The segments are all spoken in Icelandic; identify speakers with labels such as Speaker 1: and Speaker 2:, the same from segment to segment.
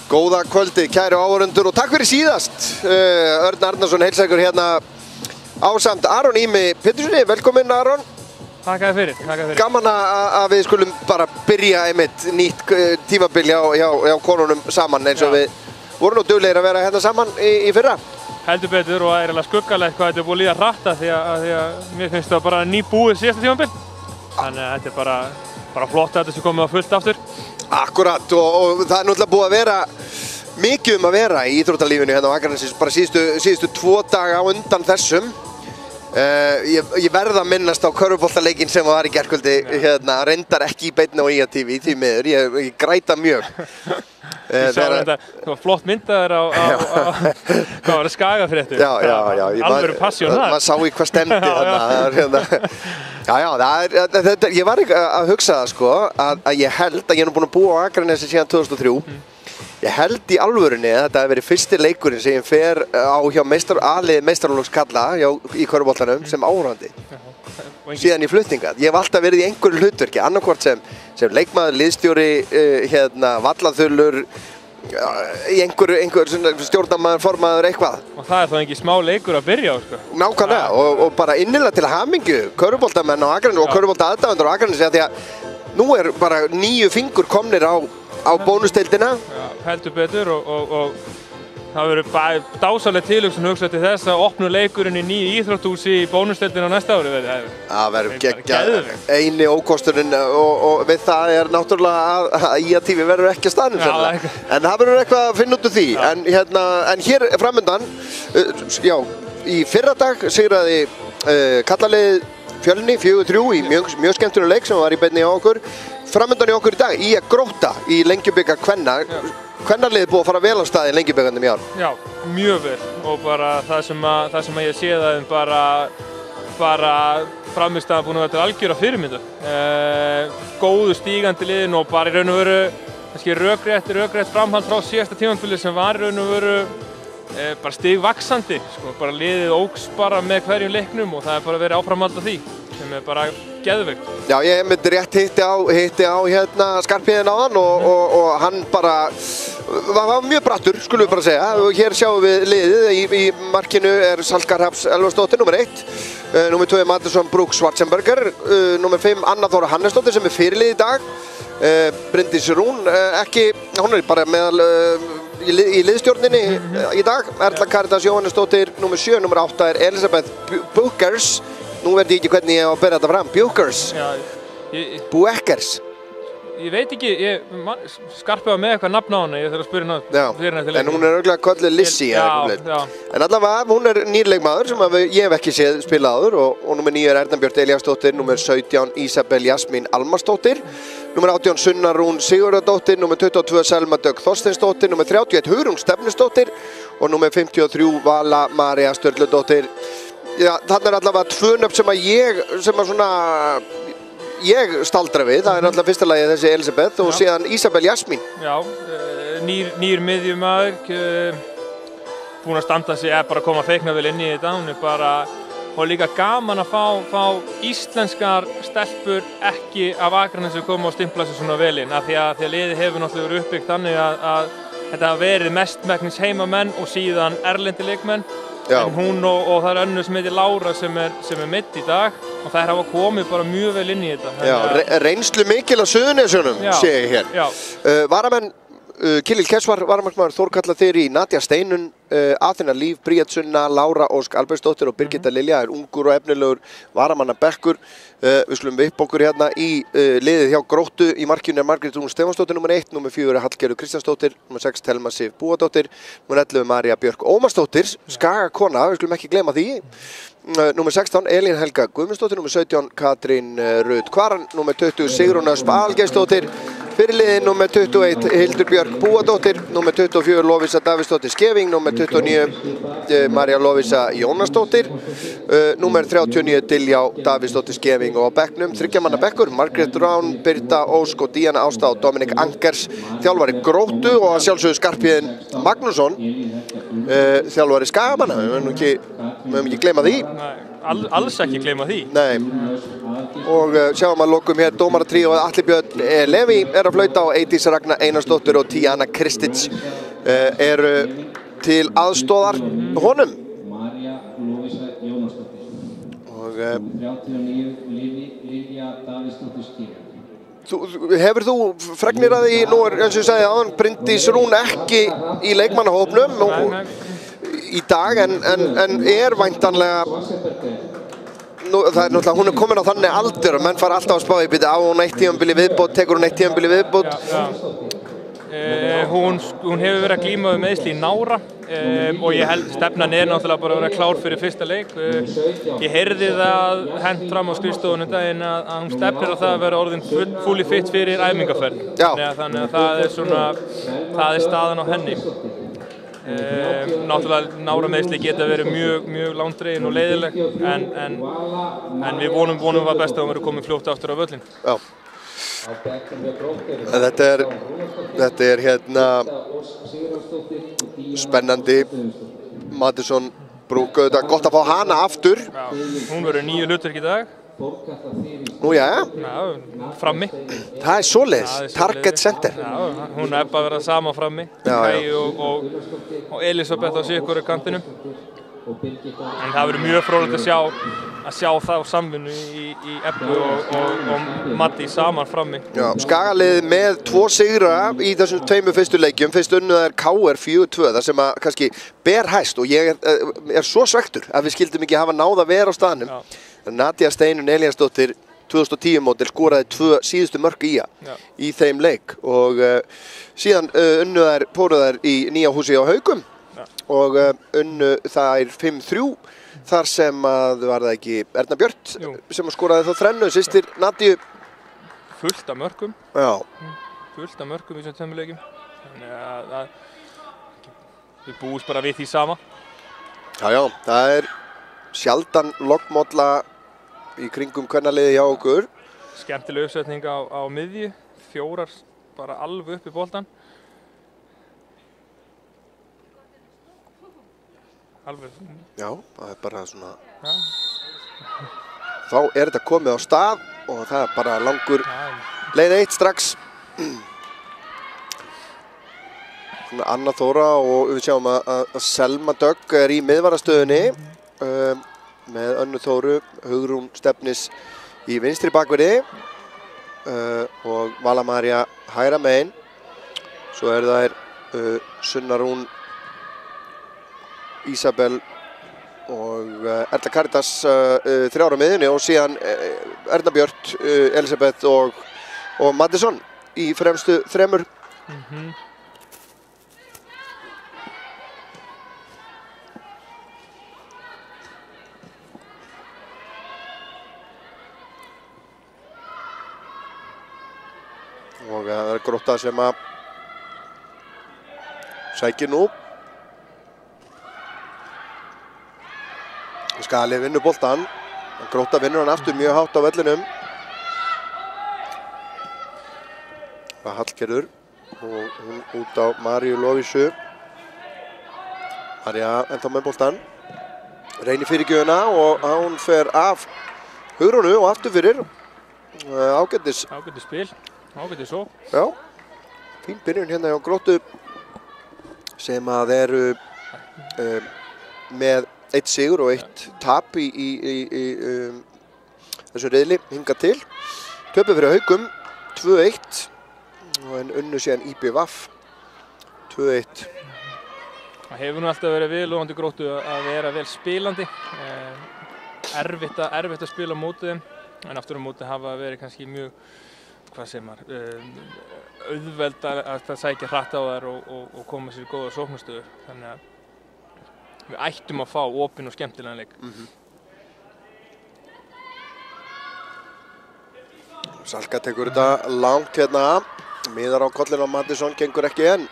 Speaker 1: Góða kvöldið, kæru áhorfendur og takk fyrir síðast. Örn Arnarsson heilsar ykkur hérna ásamt Aron Ími Péturssoni. Velkominn Aron.
Speaker 2: Takk fyrir.
Speaker 1: Gaman að við skulum bara byrja einmitt nýtt tímabil hjá konunum saman eins og við vorum nú duglegir að vera hérna saman í fyrra.
Speaker 2: Heldur betur og það er eiginlega skuggalegt hvað þetta er búið að líða hratt því að mér finnst það bara nýbúið síðasta tímabil. Þannig að þetta er bara flott að þetta sé komið á fullt aftur. Akkurat
Speaker 1: og það er náttúrulega búið að vera mikið að vera í íþróttalífinu hérna á Akranesi bara síðustu 2 daga á undan þessum. Ég verð að minnast á körfuboltaleikinn sem var í gærkvöldi hérna, reyndar ekki í beinni á IATV því miður, ég græta mjög.
Speaker 2: Ég sá þetta, það var flott myndaður á hvað var það Skagafréttum?
Speaker 1: Já.
Speaker 2: Alvöru passjón þar.
Speaker 1: Maður sá í hvað stemdi þarna. Ég var ekki að hugsa það sko, að ég held að ég er nú búinn að búa á Akranesi síðan 2003. Ég held í alvörunni að þetta hefði verið fyrsti leikurinn sem ég fer á hjá meistaraflokks karla í körfuboltanum sem áhorfandi. Síðan í flutninga. Ég hef alltaf verið í einhverju hlutverki, annarkvort sem leikmaður, liðstjóri, vallaþullur, í einhver stjórnarmaður, formaður, eitthvað.
Speaker 2: Og það er þá ekki smá leikur að byrja á, sko.
Speaker 1: Nákvæmlega, og bara innilega til hamingju körfuboltamenn á Akranesi og körfuboltaaðdáendur á Akranesi því að nú er bara 9 fingur komnir á bónusdeildina.
Speaker 2: Já, heldur betur og það verður dásaleg tilhugsun hugsað til þess að opna leikurinn í nýju íþrótthúsi í bónusdeildina á næsta ári.
Speaker 1: Það verður geggjað. Eini ókosturinn og við það er náttúrulega að IATV verður ekki að staðnum sennilega. En það verður eitthvað að finna út úr því. En hér framöndan, í fyrradag sigraði karlaliðið Fjölni 4-3 í mjög skemmtunar leik sem var í beinni á okkur. Framöndan í okkur í dag í að Grótta í Lengjubikar kvenna. Kvennaliðið búið að fara vel á stað í Lengjubikarnum í ár. Já,
Speaker 2: mjög vel og bara það sem ég sé það bara framistæðan búin að vera til algjöra fyrirmyndu. Góðu stígandi liðin og bara í raun og veru kannski rökrétt framhald frá síðasta tímabili sem var í raun og veru bara stigvaxandi, sko, bara liðið óks bara með hverjum leiknum og það er bara verið áframhald af því sem er bara geðveikt.
Speaker 1: Já, ég myndi rétt hitti á hérna Skarphéðinn áðan og hann bara var mjög brattur, skulum við bara segja. Og hér sjáum við liðið, í markinu er Salka Hrafns Elvarsdóttir, nummer 1. Nummer 2 er Mattisson Brooke Schwarzenberger, nummer 5 Anna Þóra Hannesdóttir sem er fyrirlið í dag. Bryndís Rún, hún er bara meðal í liðstjórninni í dag. Erla Karitas Jóhannesdóttir, nummer 7, nummer 8 er Elisabeth Búkers. Nú verði ég ekki hvernig ég á að bera þetta fram. Búkers. Búkers.
Speaker 2: Ég veit ekki, Skarpi var með eitthvað nafn á hana, ég þarf að spyrja hana.
Speaker 1: En hún er auðvitað kölluð Lissy. En allavega, hún er nýrleikmaður sem ég hef ekki séð spila áður og nummer 9 er Erna Björt Elíasdóttir, nummer 17 Ísabel Jasmín Almarsdóttir, nummer 18 Sunna Rún Sigurðardóttir, nummer 22 Selma Dögg Þorsteinsdóttir, nummer 31 Hugrún Stefnusdóttir og nummer 53 Vala María Sturludóttir. Já, þarna er allavega 2 nöfn sem ég staldra við. Það er náttúrulega fyrsta lagi þessi Elisabeth og síðan Ísabel Jasmín. Já,
Speaker 2: nýr miðjumaður, búin að standa sig, bara koma feikna vel inn í þetta. Hún er bara, og líka gaman að fá íslenskar stelpur ekki af Akranesi koma og stimpla sig svona vel inn. Af því að liðið hefur náttúrulega verið uppbyggt þannig að þetta hafa verið mestmegnis heimamenn og síðan erlendi leikmenn. En hún og það er önnur sem heitir Lára sem er meidd í dag og þær hafa komið bara mjög vel inn í þetta.
Speaker 1: Já, reynslu mikil á Suðurnesjunum sé ég hér. Varamenn, Kilill Kessvar, varamarkmaður Þórkalla Þyri, Nadja Steinun, Aþena Líf, Bríet Sunna, Lára Ósk Albertsdóttir og Birgitta Lilja er ungur og efnilegur varamannabekkur. Við skulum upp okkur hérna í liðið hjá Gróttu. Í markinu er Margrét Rún Stefánsdóttir, nummer 1, nummer 4 er Hallgerður Kristjánsdóttir, nummer 6 Thelma Sif Búadóttir, nummer 11 María Björk Ómarsdóttir, Skagakona, við skulum ekki gleyma því. Nummer 16 Elín Helga Guðmundsdóttir, nummer 17 Katrín Rut Kvaran, nummer 20 Sigrún Ösp Algeirsdóttir, fyrirliðin nummer 21 Hildur Björk Búadóttir, nummer 24 Lovísa Davíðsdóttir Skeving, nummer 29 María Lovísa Jónasdóttir, nummer 39 Diljá Davíðsdóttir Skeving og á bekknum 3 manna bekkur, Margrét Rán, Birta Ósk og Díana Ásta og Dominik Ankers, þjálfari Gróttu og að sjálfsögðu Skarphéðinn Magnússon, þjálfari Skagamanna, við mögum ekki gleyma því.
Speaker 2: Alls ekki gleyma því.
Speaker 1: Nei. og sjáum að lokum hér dómaratríó Atli Björn Leví að flauta og Eydís Ragna Einarsdóttir og Tíana Kristic eru til aðstoðar honum. Og hefur þú fregnir að því, nú eins og ég sagði áðan, Bryndís Rún ekki í leikmannahópnum í dag en væntanlega nú, það náttúrulega, hún komin á þannig aldur og menn fara alltaf að spá í byrja á hún eitt tímabili viðbót, tekur hún eitt tímabili viðbót.
Speaker 2: Hún hefur verið að glíma við meiðsli í nára og ég held stefnan náttúrulega bara að vera klár fyrir fyrsta leik. Ég heyrði það hent fram á skrifstofunum daginn að hún stefnir á það að vera orðin fully fit fyrir æfingaferð. Þannig að það er staðan á henni. Náttúrulega nárameiðsli geta verið mjög langdregin og leiðileg en við vonum að best að hún verið komin fljótt aftur á völlin.
Speaker 1: Já. Þetta er hérna spennandi. Maddison Brooke, þetta er gott að fá hana aftur.
Speaker 2: Já, hún verður 9 hlutverk í dag.
Speaker 1: Nú já.
Speaker 2: Frammi.
Speaker 1: Það er svoleiðis, target center.
Speaker 2: Já, hún bara að vera sama frammi. Kai og Elisabeth á sikkur kantinum. En það verður mjög fróðlegt að sjá það á samvinnu í Ebbu og Matti saman frammi.
Speaker 1: Já, Skagaliðið með 2 sigra í þessum 2 fyrstu leikjum. Fyrst unnið er KR 4-2, það sem að kannski ber hæst og ég er svo svektur að við skildum ekki hafa náð að vera á staðnum. Nadia Steinun Elíasdóttir 2010 mótil skoraði 2 síðustu mörk í þeim leik og síðan unnu þær póruðar í nýja húsi á Haugum og unnu þær 5-3 þar sem að var það ekki Erna Björt sem skoraði þá þrennu, systir Nadiu.
Speaker 2: Fullt af mörkum.
Speaker 1: Já.
Speaker 2: Fullt af mörkum í þessum tveimur Þannig að við búumst bara við því sama.
Speaker 1: Já, það er sjaldan loggmólla í kringum kvennaliðið hjá okkur.
Speaker 2: Skemmtileg uppsetning á miðju, 4 bara alveg upp í boltan. Alveg.
Speaker 1: Já, það er bara svona. Þá er þetta komið á stað og það er bara langur leið 1 strax. Anna Þóra og við sjáum að Selma Dögg er í miðvarastöðunni með Önnu Þóru, Hugrún Stefnis í vinstri bakverði og Vala María hægra megin. Svo er það Sunna Rún, Ísabel og Erla Karitas 3 á miðjunni og síðan Erna Björt, Elisabeth og Maddison í fremstu 3. Og það er Grótta sem að sækir nú. Skagalið vinnur boltan. Grótta vinnur hann aftur mjög hátt á vellinum. Það er Hallgerður og hún út á Maríu Lovísu. María ennþá með boltan. Reynir fyrirgjöfuna og hún fer af Hugrúnu og aftur fyrir. Ágætis
Speaker 2: spil. Ágætis svo.
Speaker 1: Já, fín byrjun hérna hjá Gróttu sem að eru með 1 sigur og 1 tap í þessu riðli hingað til. Töpu fyrir Haugum 2-1 en unnu síðan IBVF 2-1.
Speaker 2: Það hefur nú alltaf verið viðlóðandi Gróttu að vera vel spilandi. Erfitt að spila á móti þeim en aftur á móti hafa verið kannski mjög auðveld að sækja hratt á þær og koma sér í góða sóknarstöður. Þannig að við ættum að fá opinn og skemmtilegan leik.
Speaker 1: Salka tekur þetta langt hérna. Miðar á kollin á Maddison, gengur ekki enn.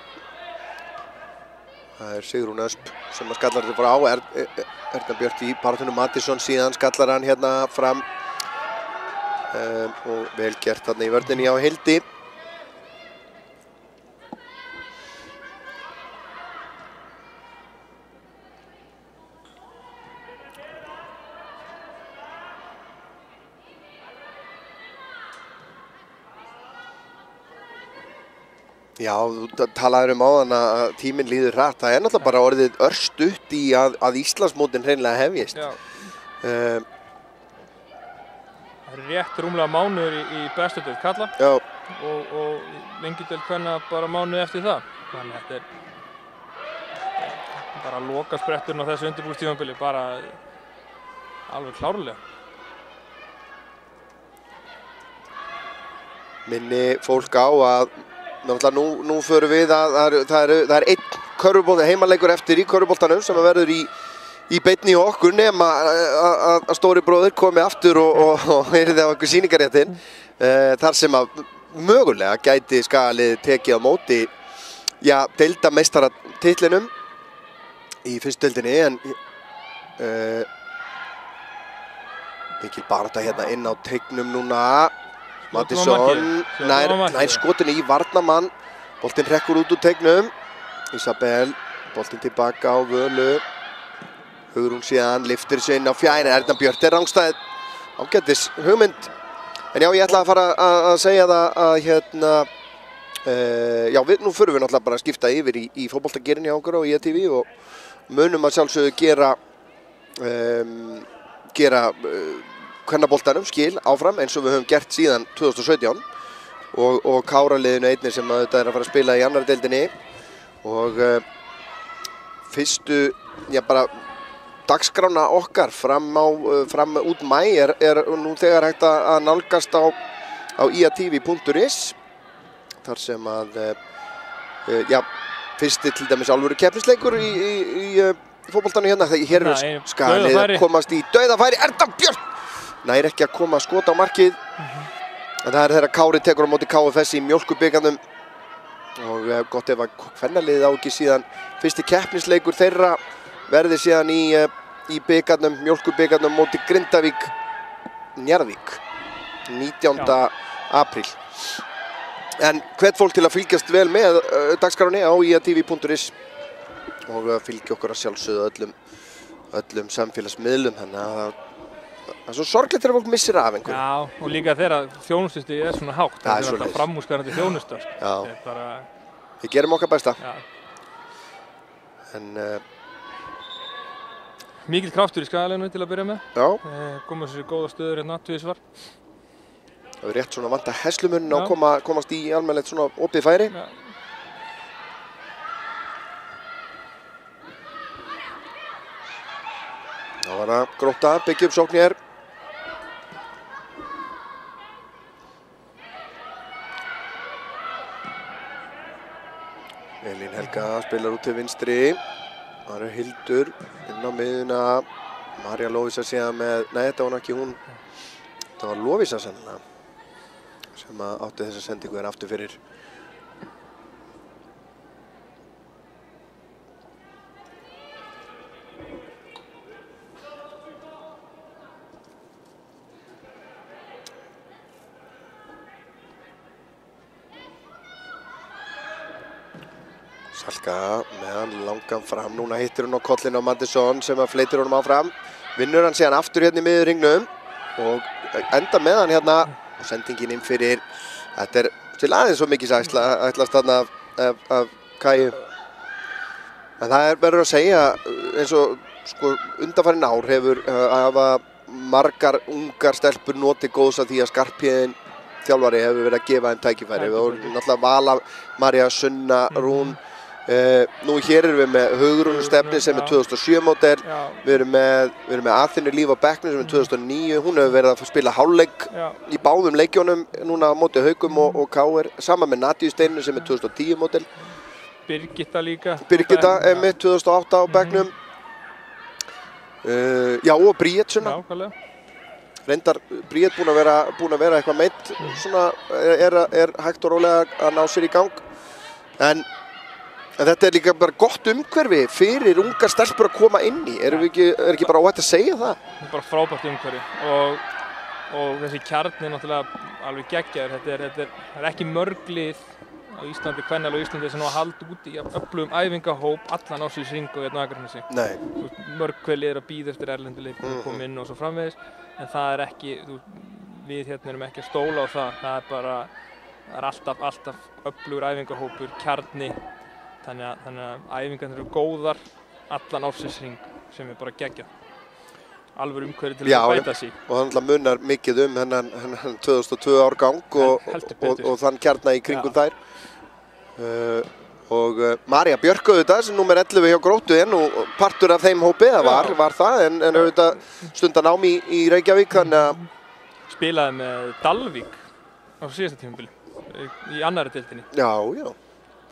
Speaker 1: Það er Sigrún Ösp sem að skallar þetta frá. Erna Björt í baráttunu Maddison, síðan skallar hann hérna fram. Og vel gert þarna í vörninni á Hildi. Já, þú talaður áðan að tíminn líður hratt. Það náttúrulega bara orðið örstutt í að Íslandsmótin hreinlega hefjist.
Speaker 2: Það rétt rúmlega mánuður í bestu deild karla.
Speaker 1: Já.
Speaker 2: Og lengi deild kvenna bara mánuð eftir það. Þannig að þetta bara loka spretturinn á þessu undirbúningstímabili, bara alveg klárlega.
Speaker 1: Minni fólk á að nú förum við að það er einn körfubolti heimaleikur eftir í körfuboltanum sem verður í beinni í okkur, nema að stóri bróðir komi aftur og heyrði á einhver sýningarréttinn þar sem að mögulega gæti Skagalið tekið á móti deildarmeistaratitlinum í fyrstu deildinni, en mikil barátta hérna inn á teignum núna. Mattisson nær skotinu í varnarmann, boltinn hrekkur út úr teignum. Isabel, boltinn tilbaka á Völu. Hugrún síðan, liftir sig inn á fjæri. Erna Björt rangstæð, ágætis hugmynd. En já, ég ætla að fara að segja það að já, nú förum við náttúrulega bara að skipta yfir í fótboltagerinn hjá okkur á IATV og munum að sjálfsögðu gera kvennaboltanum skil áfram eins og við höfum gert síðan 2017 og Káraliðinu einnig sem þetta er að fara að spila í annarri deildinni og fyrstu, bara dagskrána okkar fram út mæ er nú þegar hægt að nálgast á iatv.is þar sem að fyrsti til dæmis alvöru keppnisleikur í fótboltanum hérna. Hér er Skagalið að komast í dauðafæri. Erna Björt nær ekki að koma að skota á markið. En það er þegar Kári tekur á móti KFS í mjólkurbikarnum og gott ef að kvennaliðið á ekki síðan fyrsti keppnisleikur þeirra verði síðan í bikarnum, mjólkurbikarnum móti Grindavík Njarðvík 19. apríl. En hvet fólk til að fylgjast vel með dagskráni á iatv.is og fylgja okkur að sjálfsögðu öllum samfélagsmiðlum, þannig að það er svo sorglegt þegar fólk missir af einhverju.
Speaker 2: Já, og líka þegar þjónustustig er svona hátt. Það er alltaf framúrskarandi þjónusta.
Speaker 1: Já, við gerum okkar besta.
Speaker 2: Já.
Speaker 1: En
Speaker 2: mikil kraftur í Skagaliðinu til að byrja með.
Speaker 1: Já.
Speaker 2: Komum sér góða stöður hérna tvisvar.
Speaker 1: Það er rétt svona vanta heslumunni að komast í almennilegt svona opið færi.
Speaker 2: Já.
Speaker 1: Það var að Grótta byggja upp sókn hér. Elín Helga spilar út til vinstri. Það eru Hildur inn á miðuna. Marja Lovísa síðan með, nei þetta var ekki hún. Það var Lovísa sennilega sem átti þessa sendingu aftur fyrir. Salka með hann langan fram, núna hittir hún á kollinu á Mattisson sem að fleytir honum áfram. Vinnur hann síðan aftur hérna í miðurringnum og enda með hann hérna og sendingin inn fyrir, þetta er til aðeins svo mikið ætlast þarna af Kæju. En það verður að segja eins og undanfarin ár hafa margar ungar stelpur notið góðs af því að Skarphéðinn þjálfari hefur verið að gefa þeim tækifæri. Við vorum náttúrulega Vala, María, Sunna, Rún. Nú hér erum við með Hugrún Stefni sem er 2007 módel. Við erum með Aþenu Líf á bekknum sem er 2009. Hún hefur verið að spila hálfleik í báðum leikjónum núna á móti Haukum og KR. Saman með Nadíu Steinu sem er 2010 módel.
Speaker 2: Birgitta líka.
Speaker 1: Birgitta er með 2008 á bekknum. Já, og Bríett Sunna.
Speaker 2: Já, hvaðlega.
Speaker 1: Reyndar Bríett búin að vera eitthvað meitt. Svona er hægt og rólega að ná sér í gang. En þetta er líka bara gott umhverfi fyrir ungar stelpur að koma inn í. Er ekki bara óhætt að segja það?
Speaker 2: Það er bara frábært umhverfi og þessi kjarni náttúrulega alveg geggjaður. Þetta er ekki mörg lið á Íslandi, kvennalið á Íslandi sem nú að halda út í öflugum æfingahóp allan ársins hring og hérna á Akranesi.
Speaker 1: Nei.
Speaker 2: Mörg hver lið er að bíða eftir erlendu leikmenn að koma inn og svo framvegis, en það er ekki, við hérna erum ekki að stóla á það. Það er bara Það alltaf öflugur æfingahópur, kjarni, þannig að æfingarnir eru góðar allan ársins hring sem bara geggjað. Alveg umhverfið til að bæta sig.
Speaker 1: Og það munar mikið hennan 2002 árgang og þann kjarna í kringum þær. Og María Björk auðvitað sem númer 11 hjá Gróttu nú partur af þeim hópi, það var það, en auðvitað stundan nám í Reykjavík, þannig að
Speaker 2: spilaði með Dalvík á síðasta tímabili í annarri deildinni.
Speaker 1: Já.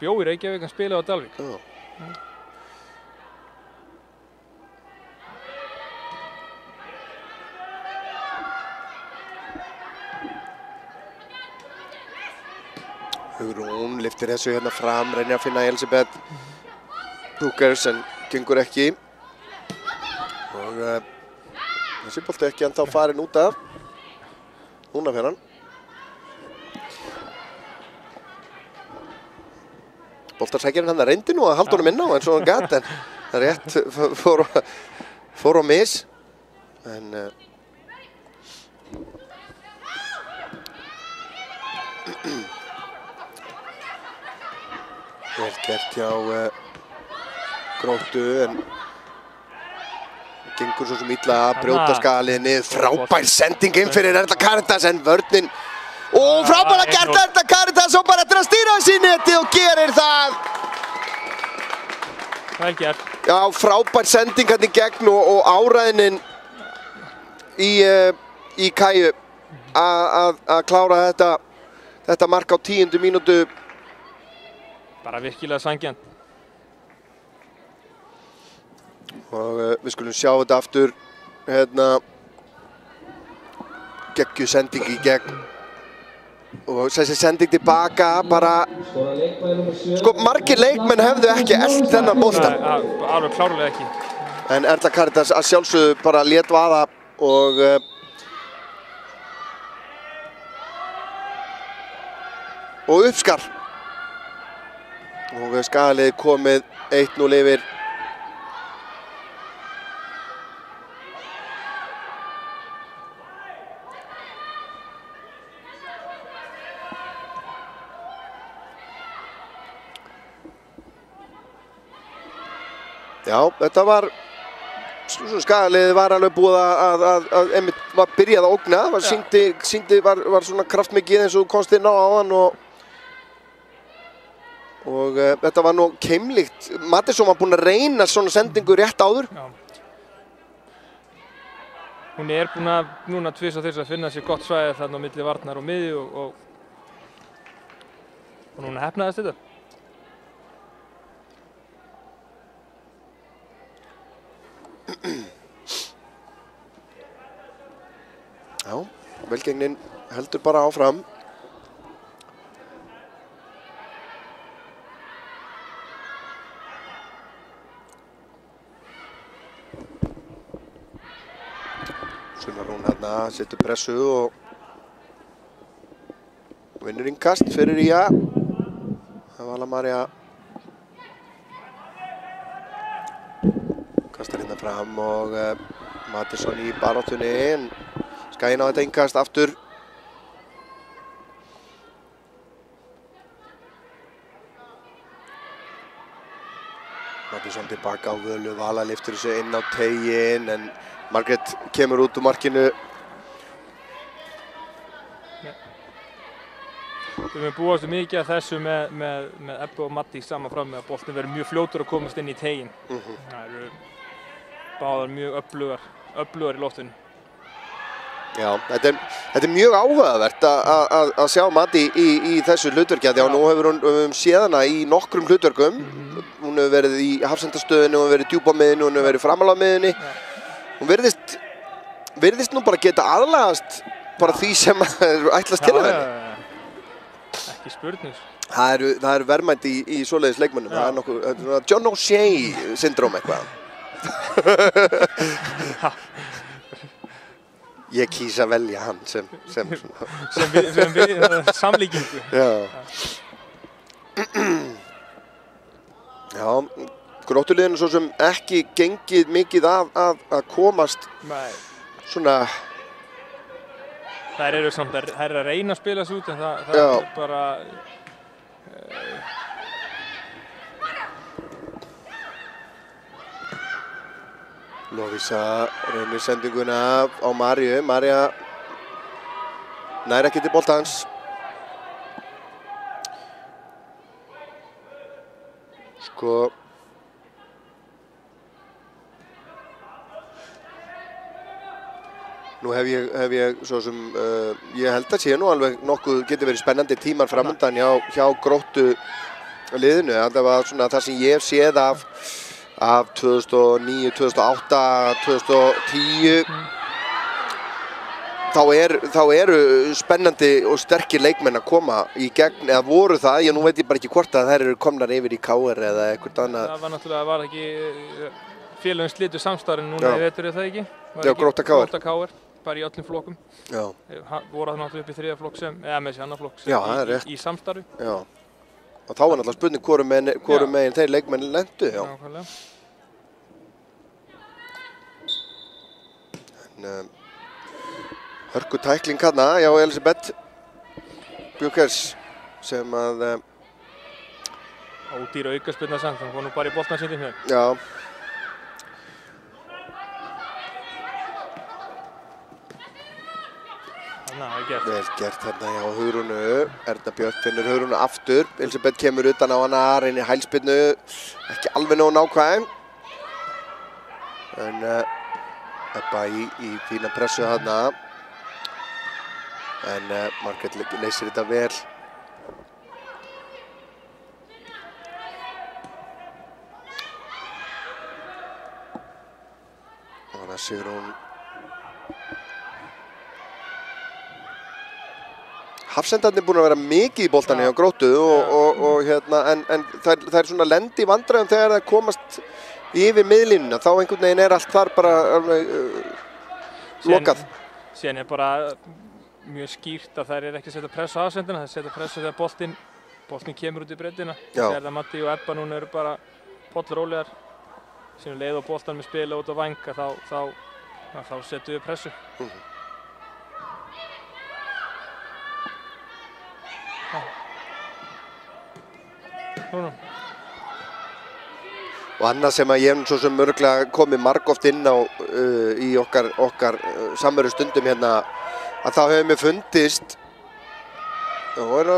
Speaker 2: Bjó í Reykjavík, hann spilaði á Dalvík.
Speaker 1: Já. Hugrún lyftir þessu hérna fram, reynir að finna Elisabeth Brugers en gengur ekki. Og þessi bolti ekki ennþá farin út af. Núna fyrir hann. Boltarsækjarinn hann reyndi nú að halda honum inn á eins og hann gat, en það rétt fór á mis. En vel gert hjá Gróttu, en gengur svo sem illa að brjóta skalið niður. Frábær sending inn fyrir Erla Caritas, en vörnin frábæra gert Erla Caritas og bara eftir að stýra þessi í netið og gerir það.
Speaker 2: Vel gert.
Speaker 1: Já, frábær sending hann í gegn og áræðinin í Kaju að klára þetta mark á 10. mínútu.
Speaker 2: Bara virkilega sanngjarnt.
Speaker 1: Og við skulum sjá þetta aftur, hérna, geggjuð sending í gegn. Og þessi sending tilbaka, bara, margir leikmenn hefðu ekki elt þennan bolta.
Speaker 2: Nei, alveg klárlega ekki.
Speaker 1: En Erla Caritas að sjálfsögðu bara lét vaða og uppskar. Og Skagaliðið komið 1-0 yfir. Já, þetta var, Skagaliðið var alveg búið að einmitt var byrjað að ógna. Var svona kraftmikið eins og komst inn á áðan og þetta var nú keimlíkt. Mattisson var búinn að reyna svona sendingu rétt áður.
Speaker 2: Já. Hún búinn að núna tvís og þess að finna sér gott svæði þarna á milli varnar og miðju og núna heppnaðist þetta.
Speaker 1: Já, velgengnin heldur bara áfram. Sunnarún hérna setur pressu og vinnur innkast fyrir Ía. Það var María kastar hérna fram og Mattisson í baráttunni, en Skaginn á þetta innkast aftur. Mattisson tilbaka á völu, Vala lyftir þessu inn á teiginn, en Margrét kemur út úr markinu.
Speaker 2: Við höfum búist mikið af þessu með Ebbu og Matti saman fram með að boltinn verður mjög fljótur að komast inn í teiginn. Það eru báðar mjög öflugar í loftinu.
Speaker 1: Já, þetta er mjög áhugavert að sjá Matti í þessu hlutverki. Já, nú hefur hún séð hana í nokkrum hlutverkum. Hún hefur verið í hafsendastöðinni, hún hefur verið djúpamiðinni, hún hefur verið framalámiðinni. Hún virðist nú bara geta aðlagast bara því sem ætlast til að henni.
Speaker 2: Ekki spurning.
Speaker 1: Það eru verðmænt í svoleiðis leikmönnum. Það er nokkuð John O'Shea syndrom eitthvað. Ég kýs að velja hann sem
Speaker 2: samlíkingu.
Speaker 1: Já, Gróttuliðinu svo sem ekki gengið mikið að komast svona
Speaker 2: þær eru samt að reyna að spila sig út en það er bara
Speaker 1: Lovísa reynir sendinguna á Maríu. María nær ekki til boltans. Sko nú hef ég svo sem ég held að sé nú alveg nokkuð getur verið spennandi tímar framundan hjá Gróttu liðinu. Allavega svona það sem ég hef séð af 2009, 2008, 2010 þá eru spennandi og sterkir leikmenn að koma í gegn eða voru það, nú veit ég bara ekki hvort að þær eru komnar yfir í KR eða eitthvað annað.
Speaker 2: Það var náttúrulega, var ekki félögin slitu samstarfin núna í vetur eða það ekki?
Speaker 1: Já, Grótta KR.
Speaker 2: Grótta KR, bara í öllum flokkum.
Speaker 1: Já.
Speaker 2: Voru það náttúrulega upp í 3. flokk eða með þessi annar flokk sem í samstarfi.
Speaker 1: Já. Og þá var náttúrulega spurning hvorum megin þeir leikmenn lentu, já.
Speaker 2: Nákvæmlega.
Speaker 1: Hörku tækling hérna, já, Elisabeth Bjúkers sem að
Speaker 2: ódýr aukaspyrna samt, hann var nú bara í boltan sýndum hér.
Speaker 1: Já.
Speaker 2: Þannig að það er gert.
Speaker 1: Vel gert hérna hjá Hugrúnu. Erna Björk finnur Hugrúnu aftur. Elisabeth kemur utan á hana, reynir hælspyrnu. Ekki alveg nógu nákvæm. En Ebba í fína pressu hérna. En Margrét leysir þetta vel. Og þannig að Sigrún Hafsendarnir búin að vera mikið í boltanum hjá Gróttu og hérna, en það er svona lendi í vandræðum þegar það komast yfir miðlínuna. Þá einhvern veginn allt þar bara lokað.
Speaker 2: Síðan er bara mjög skýrt að þær ekki að setja pressu á Hafsendina, það setja pressu þegar boltinn kemur út í breiddina. Þegar það Matti og Ebba núna eru bara pollrólegar. Síðan leið og boltan með spila út á væng, þá setjum við pressu.
Speaker 1: Og annað sem að ég hef svo sem örgulega komið margoft inn á í okkar samveru stundum hérna, að þá hefur mér fundist og eru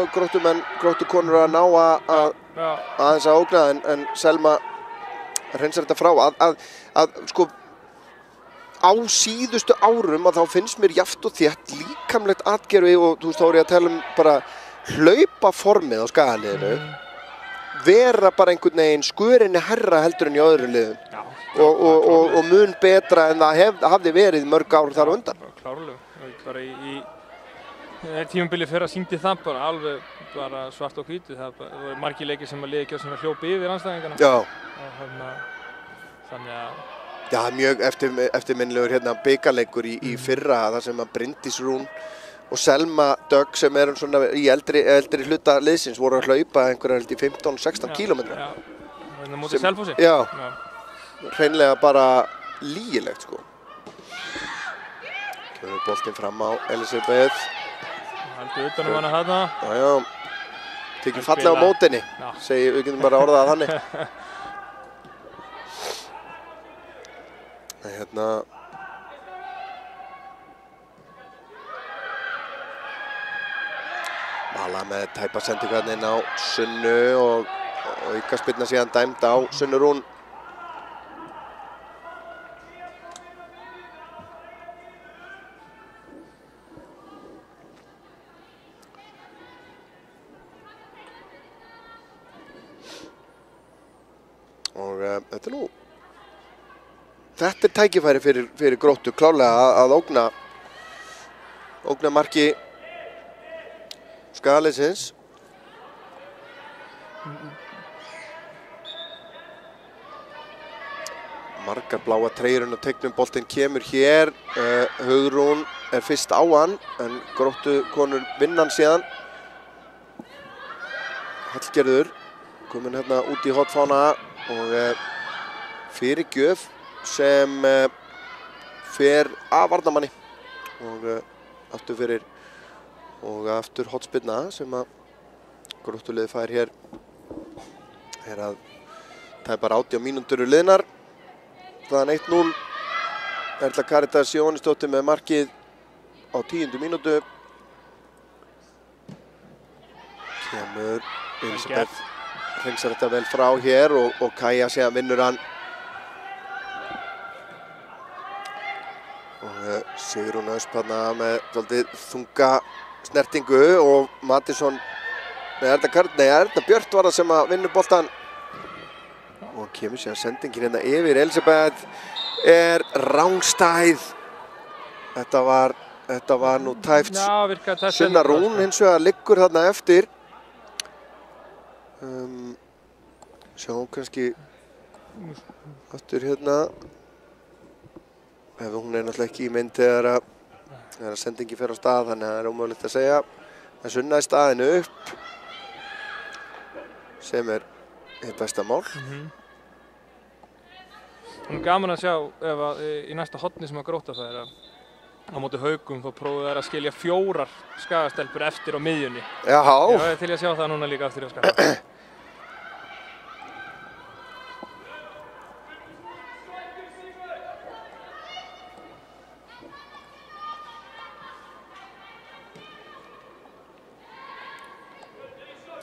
Speaker 1: Gróttukonur að ná aðeins að ógna en Selma hreinsar þetta frá að sko á síðustu árum að þá finnst mér jafnt og þétt líkamlegt atgerfi og þú veist þá er ég að tala bara hlaupaformið á Skagaliðinu vera bara einhvern veginn skurinni herra heldur en í öðrum liðum og mun betra en það hafði verið mörg ár þar á undan.
Speaker 2: Klárlega, bara í tímabili fyrra sýndi það bara alveg bara svart og hvítu, það voru margir leikir sem að liði ekki að hljópa yfir andstæðingarna.
Speaker 1: Já.
Speaker 2: Þannig að
Speaker 1: já, mjög eftirminnilegur hérna bikarleikur í fyrra þar sem að Bryndís Rún og Selma Dögg sem eru svona í eldri hluta liðsins voru að hlaupa einhverja held í 15-16 kílómetra.
Speaker 2: Já, hérna mútið Selfossi.
Speaker 1: Já, hreinlega bara lygilegt sko. Kemur boltinn fram á Elisabeth.
Speaker 2: Haldur utan hana þarna.
Speaker 1: Já. Tekið fallega á mótinni, við getum bara orðað að þannig. Hérna Vala með tæpa sendingu hérna inn á Sunnu og aukaspyrna síðan dæmd á Sunnu Rún. Og þetta er tækifæri fyrir Gróttu klárlega að ógna marki Skagaliðsins. Margar bláa treyjur á teiknum, boltinn kemur hér. Hugrún er fyrst á hann en Gróttukonur vinna hann síðan. Hallgerður komin hérna út í hornfána og fyrirgjöf sem fer af varnarmanni og aftur fyrir og aftur hotspinna sem að Gróttuliðið fær hér að tæpar 80 mínútur liðnar. Staðan 1-0. Erla Karítas Jóhannesdóttir með markið á 10. mínútu. Kemur Elisabeth, hreinsar þetta vel frá hér og Kaja síðan vinnur hann. Og Sigrún Ösp þarna með dálítið þunga snertingu og Mattisson, Erna Björt var það sem að vinnur boltan. Og kemur síðan sendingin hérna yfir. Elisabeth rangstæð. Þetta var nú tæft. Sunna Rún hins vegar liggur þarna eftir. Sjáum kannski aftur hérna. Ef hún náttúrulega ekki í mynd þegar að sendingi fer á stað, þannig að það ómögulegt að segja. En Sunna í staðinu upp, sem hitt besta mál.
Speaker 2: Hún gaman að sjá ef að í næsta hotni sem að Grótta fær á móti Haugum þá prófuðu þær að skilja 4 Skagastelpur eftir á miðjunni.
Speaker 1: Já.
Speaker 2: Ég var til að sjá það núna líka eftir á Skaga.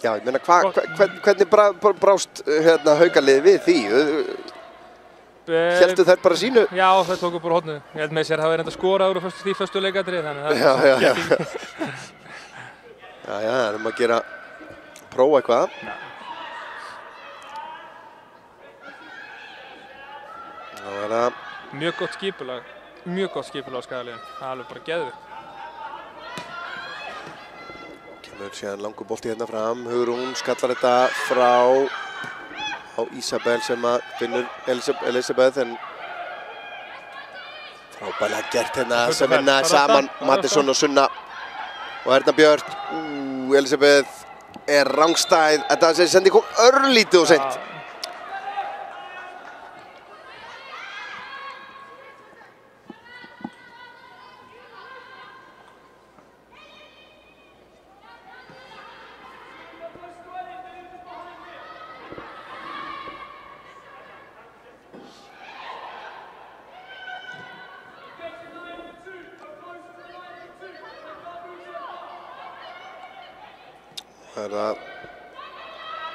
Speaker 1: Já, ég meina, hvernig brást Haukaliðið við því? Héldu þær bara sínu?
Speaker 2: Já, þær tóku bara hotnið. Ég held með sér að það verið enda skoraður í fyrstu leikadrið, þannig að
Speaker 1: Já, það er að prófa eitthvað. Það var það.
Speaker 2: Mjög gott skipulag á Skagaliðinu. Það er alveg bara geðveikt.
Speaker 1: Kemur síðan langur bolti hérna fram. Hugrún skallar þetta frá á Ísabel sem að finnur Elisabeth, en frábærlega gert hérna sem vinna saman Mattisson og Sunna og Erna Björt. Elisabeth rangstæð. Þetta sending kom örlítið og seint.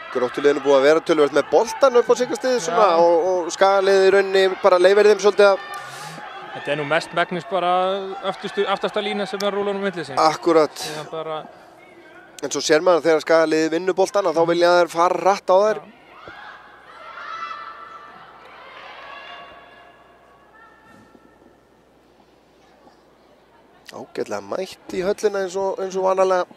Speaker 1: Gróttuliðinu búið að vera töluvert með boltan upp á síkastið og Skagaliðið í rauninni bara leyfir þeim svolítið að...
Speaker 2: Þetta nú mest megnis bara aftasta lína sem rúlar milli sín.
Speaker 1: Akkurat. En svo sér maður þegar Skagaliðið vinnur boltan þá vilja þær fara hratt á þær. Ágætlega mætt í höllina eins og vanalega.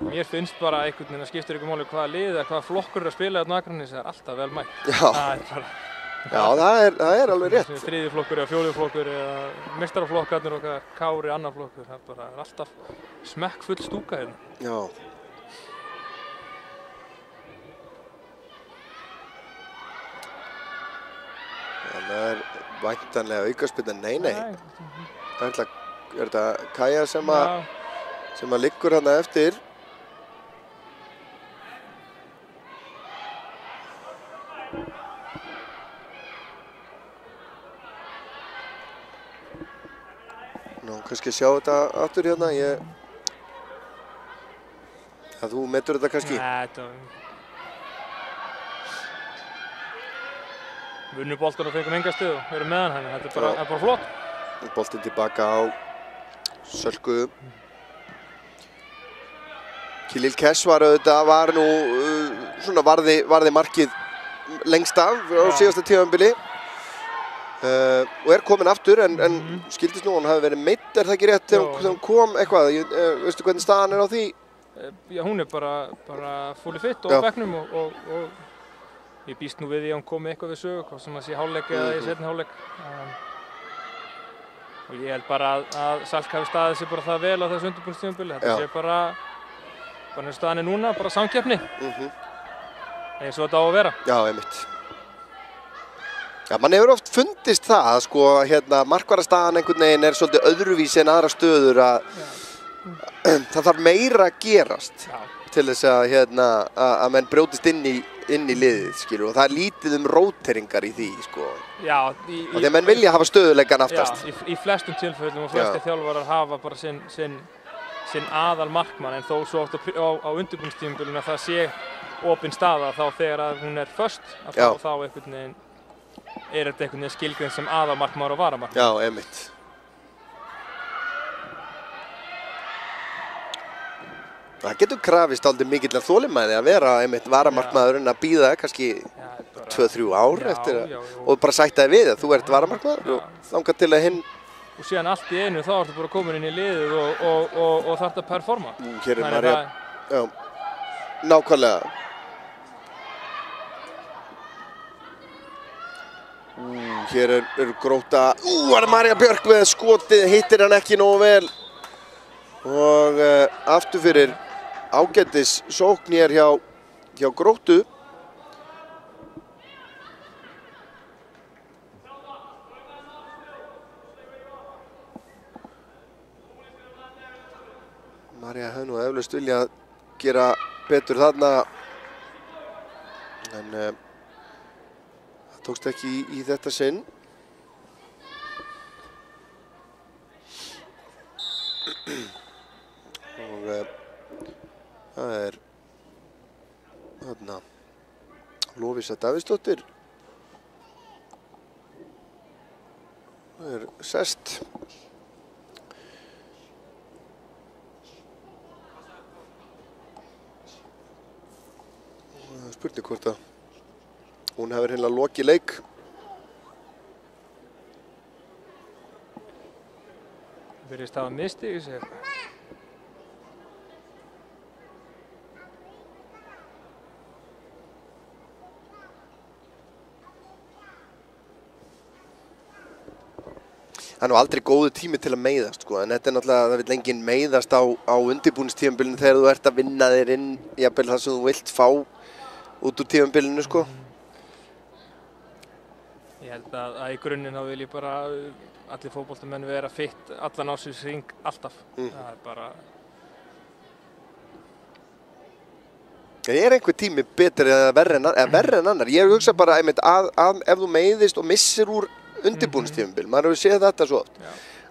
Speaker 2: Mér finnst bara einhvern veginn að skiptir ykkur máli hvaða lið eða hvaða flokkur að spila á Akranesi, það er alltaf vel mætt.
Speaker 1: Já, það er alveg rétt.
Speaker 2: 3. flokkur eða 4. flokkur eða meistaraflokkarnir og Kári annar flokkur, það er alltaf smekkfull stúka hérna.
Speaker 1: Já. Það er væntanlega aukaspyrna, nei. Er þetta Kaja sem að liggur hérna eftir? Kannski sjá þetta aftur hérna, þú metur þetta kannski?
Speaker 2: Vunnu boltan og fengum enga stuð og erum með hann, þetta er bara flott.
Speaker 1: Boltinn tilbaka á Sölku. Kirill Kessvar var nú svona varði markið lengst af á síðasta tímabili. Og kominn aftur en skildist nú hann hafi verið meidd, það ekki rétt þegar hún kom eitthvað, veistu hvernig staðan á því?
Speaker 2: Já, hún bara fully fit og á bekknum og ég býst nú við því að hún komi eitthvað við sögu, hvað sem að sé hálfleik eða í seinni hálfleik. Og ég held bara að Salk hafi staðið sig bara það vel á þessu undirbúningstímabili, þetta sé bara eins og staðan er núna, bara samkeppni. Eins og þetta á að vera.
Speaker 1: Já, einmitt. Já, mann hefur oft fundist það, sko, markvarastaðan einhvern veginn svolítið öðruvísi en aðra stöður að það þarf meira að gerast til þess að menn brjótist inn í liðið, skilur, og það lítið róteringar í því, sko. Já. Og þegar menn vilja hafa stöðuleikan aftast.
Speaker 2: Já, í flestum tilfellum og flestir þjálfarar hafa bara sinn aðal markmann, en þó svo oft á undirbúningstímabilinu að það sé opin staða, þá þegar að hún föst, að þá einhvern veginn þetta einhvern veginn skilgreint sem aðal markmaður og varamarkmaður.
Speaker 1: Já, einmitt. Það getur krafist aldrei mikill þolinmæði að vera einmitt varamarkmaðurinn að bíða kannski 2-3 ár eftir og bara sætta þig við að þú ert varamarkmaður og þangað til að hinn.
Speaker 2: Og síðan allt í einu þá ertu bara komin inn í liðið og þarft að performa.
Speaker 1: Hér Marja, já, nákvæmlega. Hér Gróta, Marja Björk með skotið, hittir hann ekki nógu vel og aftur fyrir ágætis sókn hér hjá Grótu. Marja hefði nú eflaust viljað gera betur þarna en það tókst ekki í þetta sinn. Og það þarna Lovísa Davíðsdóttir. Það sest. Það spurning hvort að hún hefur hreinlega lokið leik.
Speaker 2: Virðist hafa misstig í sig.
Speaker 1: Það nú aldrei góður tími til að meiðast, sko, en þetta náttúrulega, það vill enginn meiðast á undirbúningstímabilinu þegar þú ert að vinna þér inn jafnvel það sem þú vilt fá út úr tímabilinu, sko.
Speaker 2: Ég held að í grunninn þá vil ég bara allir fótboltamenn vera fitt allan ársins hring alltaf. Það bara...
Speaker 1: einhver tími betri eða verri en annar? Ég hugsa bara einmitt að ef þú meiðist og missir úr undirbúningstímabil, maður hefur séð þetta svo oft,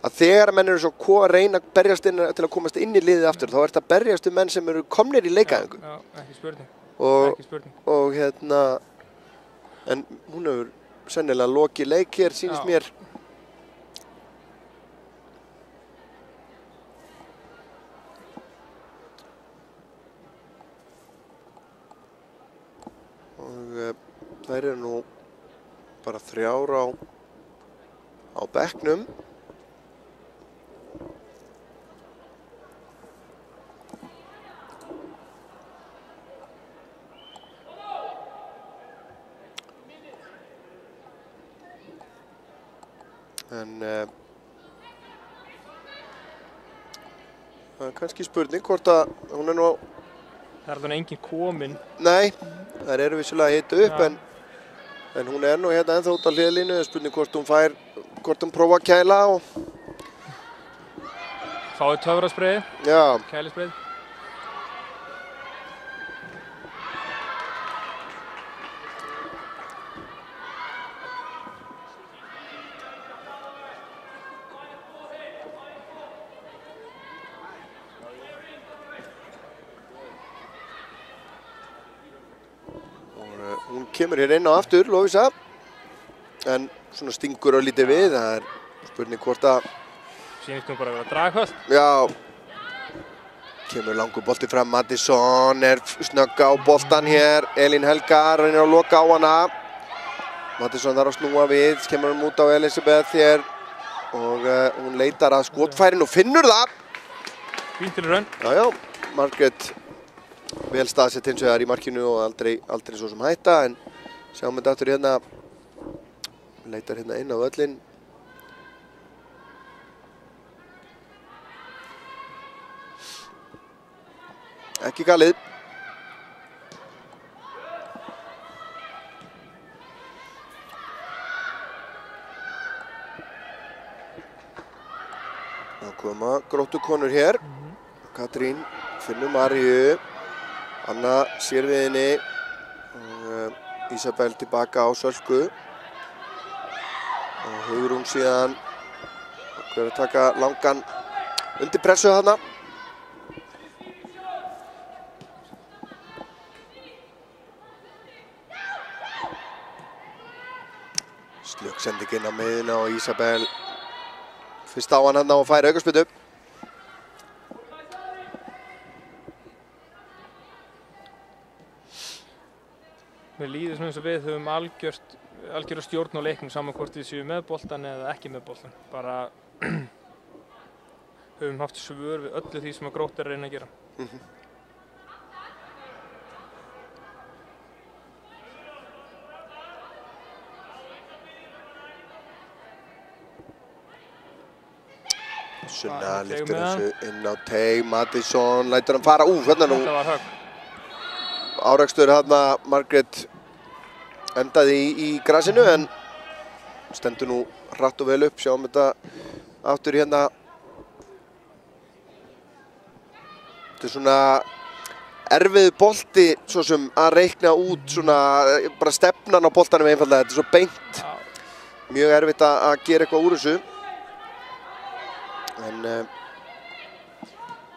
Speaker 1: að þegar menn eru svo að reyna að berjast inn til að komast inn í liðið aftur, þá ert að berjast menn sem eru komnir í leikaðingu.
Speaker 2: Já, ekki spurning.
Speaker 1: Og en hún hefur sennilega lokið leik hér, sýnist mér. Og þær eru nú bara 3 á bekknum. En það kannski spurning hvort að hún nú...
Speaker 2: Það þannig enginn kominn.
Speaker 1: Nei, þær eru vissulega að hita upp, en hún nú hérna ennþá út á hliðlínu. Spurning hvort hún prófa að kæla og...
Speaker 2: Fáið töfraspreyið.
Speaker 1: Já.
Speaker 2: Kælispreyið.
Speaker 1: Hún kemur hér inn á aftur, Lovísa, en svona stingur lítið við. Það spurning hvort að...
Speaker 2: Sýnist hún bara að vera draghöld.
Speaker 1: Já. Kemur langur bolti fram, Maddison snögg á boltan hér. Elín Helga reynir að loka á hana. Maddison þarf að snúa við, kemur hún út á Elisabeth hér. Og hún leitar að skotfærin og finnur það.
Speaker 2: Fínt til raun.
Speaker 1: Já, Margrét vel staðsett hins vegar í markinu og aldrei svo sem hætta, en sjáum þetta aftur hérna. Leitar hérna inn á völlinn. Ekki galið. Þá koma Gróttukonur hér. Katrín finnur Maríu. Anna sér við henni. Og Ísabel tilbaka á Sölku. Og Hugrún síðan. Hver að taka langan undir pressu þarna. Slökksendingin á miðuna og Ísabel fyrst á hann og fær aukaspyrnu.
Speaker 2: Mér líður svona eins og við höfum algjörða stjórn á leiknum saman hvort við séum með boltan eða ekki með boltan. Bara höfum haft svör við öllu því sem að Grótta er að reyna að gera.
Speaker 1: Sunna lyftir þessu inn á teig, Mattísson lætur hann fara, hérna nú.
Speaker 2: Þetta var högg.
Speaker 1: Árekstur hérna, Margrét endaði í grasinu en stendur nú hratt og vel upp, sjáum þetta aftur hérna. Þetta er svona erfið bolti svo sem að reikna út svona bara stefnan á boltanum einfallega, þetta er svo beint. Mjög erfitt að gera eitthvað úr þessu. En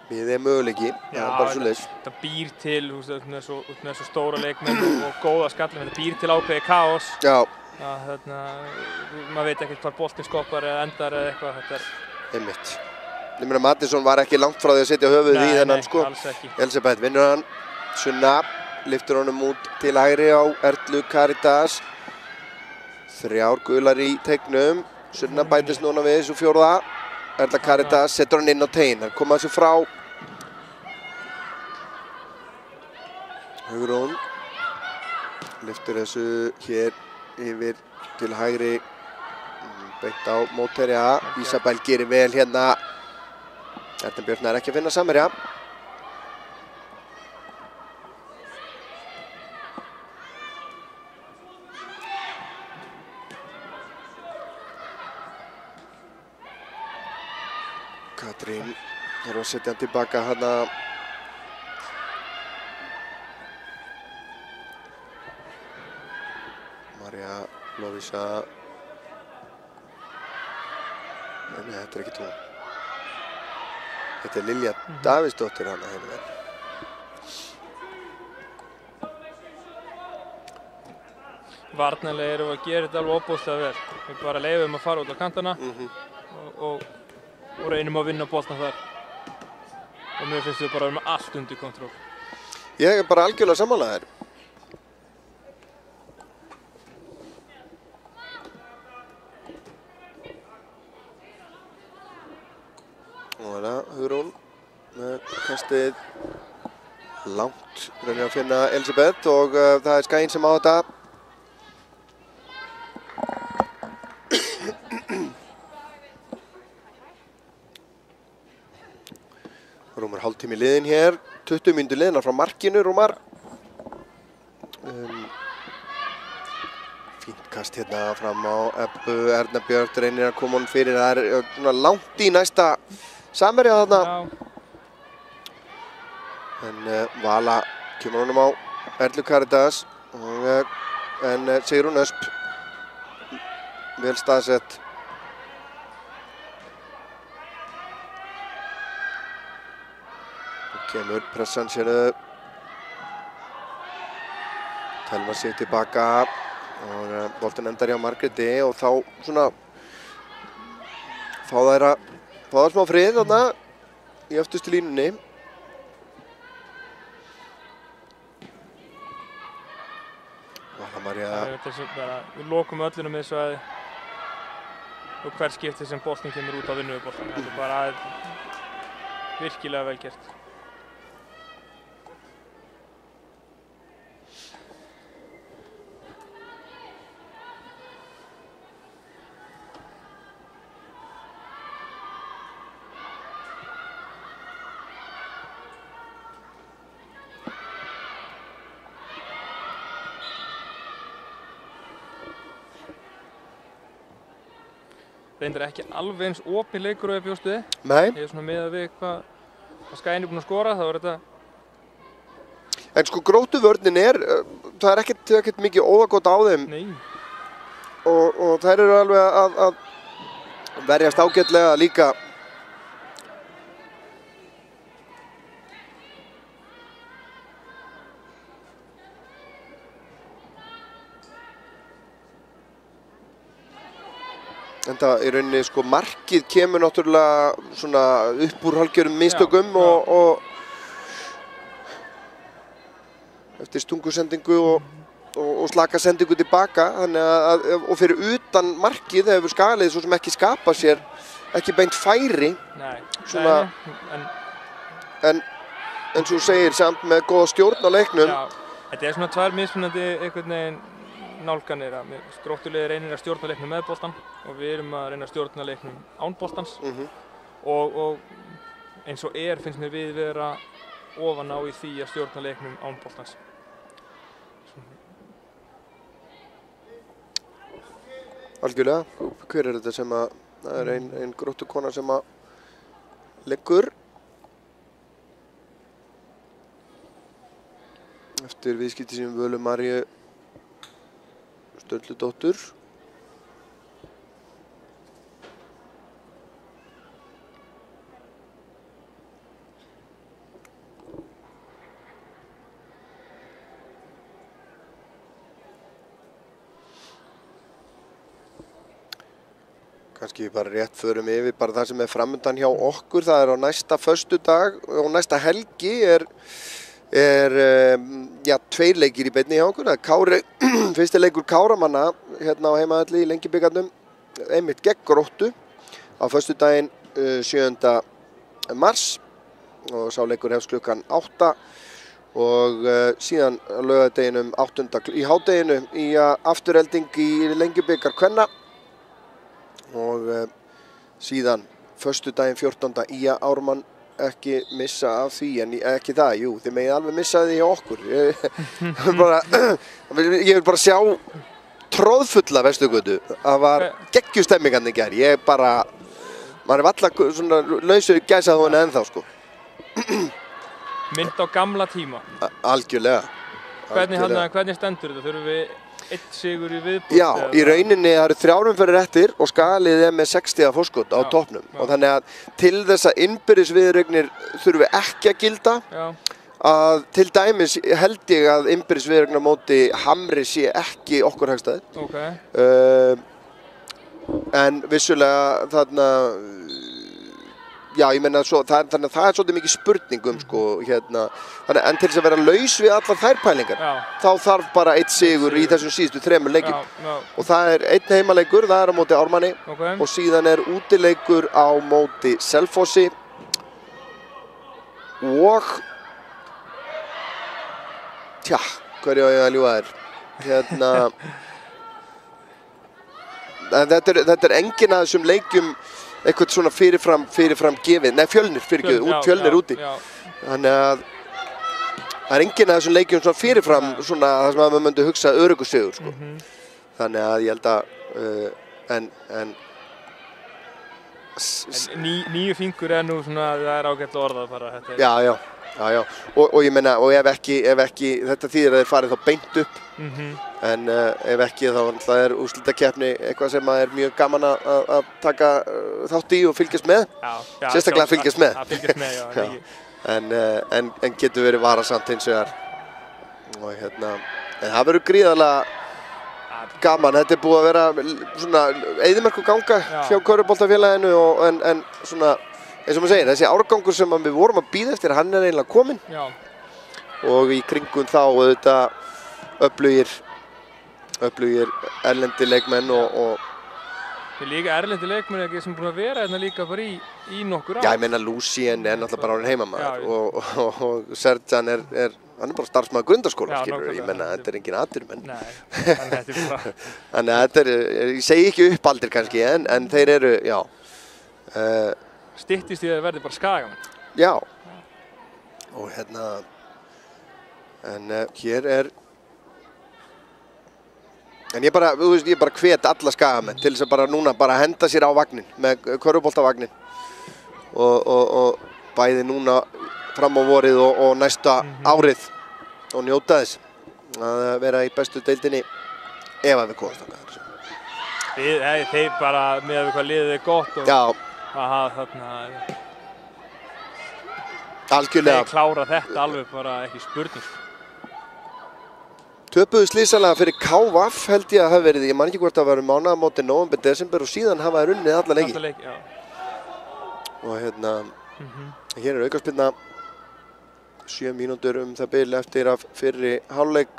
Speaker 1: við erum möguleiki, það er bara svo leiðis.
Speaker 2: Þetta býr til, út með svo stóra leikmenn og góða skallum, þetta býr til ákveði kaos.
Speaker 1: Já.
Speaker 2: Maður veit ekkert hvar boltinn skoppar eða endar eða eitthvað, þetta er...
Speaker 1: Einmitt. Ég meina Mattísson var ekki langt frá því að setja höfuðið í þennan sko.
Speaker 2: Nei, alls ekki.
Speaker 1: Elisabeth vinnur hann, Sunna lyftir honum út til hægri á Erlu Karítas. 3 gular í teignum, Sunna bætist núna við þessu 4. Erla Karítas setur hann inn á teginn, hann kom að þessu frá. Hugrún lyftir þessu hér yfir til hægri, beint á mótherja. Ísabel gerir vel hérna. Erna Björn er ekki að finna samherja. Katrín er að setja hann tilbaka hana. Marja Lovísa. Nei, þetta er ekki hún. Þetta er Lilja Davíðsdóttir hana hérna.
Speaker 2: Varnarlega erum við að gera þetta alveg óbúðslega vel. Við bara leyfum að fara út á kantana og reynum að vinna boltan þar. Og mér finnst við bara að vera með allt undir kontról.
Speaker 1: Ég er bara algjörlega sammála þér. Og það er Hugrún með kastið langt. Reynir að finna Elisabeth og það er Skæin sem á þetta. Rúmar hálftími liðin hér, 20 mínútur liðina frá markinu, Rúmar. Fínt kast hérna fram á Ebbu, Erna Björn reynir að koma honum fyrir. Það er svona langt í næsta samherja þarna. En Vala kemur honum á Erlu Karítas. En Sigrún Ösp, vel staðsett. Kemur pressan sérðu. Telma sig tilbaka og boltinn endar hjá Margréti og þá svona fá þær smá frið þarna í öftustu línunni. Vala María.
Speaker 2: Við lokum öllunum þessu að og hver skipti sem boltinn kemur út á vinnu við boltinn. Þetta er bara virkilega vel gert. reyndar ekki alveg eins opinn leikur og ég bjóst við.
Speaker 1: Nei.
Speaker 2: Ég svona miðað við hvað Skaginn er búinn að skora, þá þetta...
Speaker 1: En sko Gróttuvörnin það ekkert mikið óðagott á þeim.
Speaker 2: Nei.
Speaker 1: Og þær eru alveg að verjast ágætlega líka. En það í rauninni sko markið kemur náttúrulega svona upp úr hálfgerðum mistökum og eftir stungusendingu og slaka sendingu tilbaka, þannig að og fyrir utan markið hefur Skagalið svo sem ekki skapað sér ekki beint færi.
Speaker 2: Nei,
Speaker 1: svona, en svo segir samt með góða stjórn á leiknum.
Speaker 2: Já, þetta svona tvær mismunandi einhvern veginn nálganir að Gróttuliðið reynir að stjórna leiknum með boltan og við erum að reyna að stjórna leiknum án boltans. Og eins og finnst mér við vera ofan á í því að stjórna leiknum án boltans.
Speaker 1: Algjörlega. Hver þetta sem að, það ein Gróttukona sem að leggur eftir viðskipti sem Völu Maríu Sturludóttur. Kannski bara rétt förum yfir bara það sem framundan hjá okkur. Það á næsta föstudag og næsta helgi tveir leikir í beinni hjá okkur. Það fyrsti leikur Káramanna hérna á heimavelli í Lengjubikarnum einmitt gegn Gróttu á föstudaginn 7. mars og sá leikur hefst klukkan 8 og síðan á laugardeginum 8. í hádeginu í afturhelding í Lengjubikar kvenna og síðan föstudaginn 14. í Ármann. Ekki missa af því, en ekki það, jú, þið megið alveg missa því hjá okkur. Ég vil bara sjá tróðfulla Vesturgötu. Það var geggjustemmingarnir í gær. Maður varla svona lausur gæsaþóinu ennþá, sko.
Speaker 2: Mynd á gamla tíma.
Speaker 1: Algjörlega.
Speaker 2: Hvernig stendur þetta? Þurfum við einn sigur í viðbútt?
Speaker 1: Já, í rauninni það eru 3 umferðir eftir og Skagalið með 60 forskot á toppnum. Og þannig að til þess að innbyrðisviðureignir þurfum við ekki að gilda. Að til dæmis held ég að innbyrðisviðureignar móti Hamri sé ekki okkur hagstæð. En vissulega þarna, já, ég meina þannig að það er svolítið mikið spurningum sko, hérna. En til þess að vera laus við allar þær pælingar, þá þarf bara einn sigur í þessum síðustu 3 leikjum. Og það er einn heimaleikur, það er á móti Ármanni og síðan er útileikur á móti Selfossi og tja, hverju á ég að ljúga þér? Hérna, þetta er enginn af þessum leikjum eitthvað svona fyrirfram gefið. Nei, Fjölnir úti. Þannig að það er enginn af þessum leikjum svona fyrirfram svona það sem maður myndi hugsa öruggusigur, sko. Þannig að ég held að en
Speaker 2: 9 fingur nú svona, það er ágætt orðað bara þetta.
Speaker 1: Já. Og ég meina, og ef ekki þetta þýðir að þeir farið þá beint upp. En ef ekki þá er úrslitakeppni eitthvað sem er mjög gaman að taka þátt í og fylgjast með. Sérstaklega fylgjast með. En getur verið varasamt hins vegar. Og hérna, en það verður gríðarlega gaman. Þetta er búið að vera svona eyðimerkur ganga hjá Körfuboltafélaginu en svona, eins og maður segir, þessi árgangur sem við vorum að bíða eftir, hann er eiginlega kominn. Og í kringum þá auðvitað öflugir erlendi leikmenn og
Speaker 2: líka erlendi leikmenn ekki sem búin að vera hérna líka bara í nokkur ár.
Speaker 1: Já, ég meina Lucien náttúrulega bara orðinn heimamaður og Serjan hann er bara starfsmaður Grundaskóla, skilur. Ég meina, þetta er engin atvinnumenn.
Speaker 2: Nei, þetta er bara...
Speaker 1: Þannig að þetta ég segi ekki uppaldir kannski, en þeir eru, já.
Speaker 2: Styttist í að verði bara Skagamenn.
Speaker 1: Já. Og hérna, en hér er En ég bara, þú veist, ég bara hvet alla Skagamenn til þess að bara núna bara henda sér á vagnin með körfuboltavagnin og bæði núna fram á vorið og næsta árið og njóta þess að vera í bestu deildinni ef að við komast þangað.
Speaker 2: Þeir bara með hvað liðið er gott og að hafa þarna
Speaker 1: algjörlega.
Speaker 2: Þeir klára þetta alveg bara ekki spurning.
Speaker 1: Töpuðu slísalega fyrir KVF held ég að hafa verið, ég man ekki hvort að vera mánaðamóti nóvember, desember og síðan hafa þeir unnið alla leiki.
Speaker 2: Alla leiki, já.
Speaker 1: Og hérna, hér er aukaspyrna, 7 mínútur það bil eftir af fyrri hálfleik.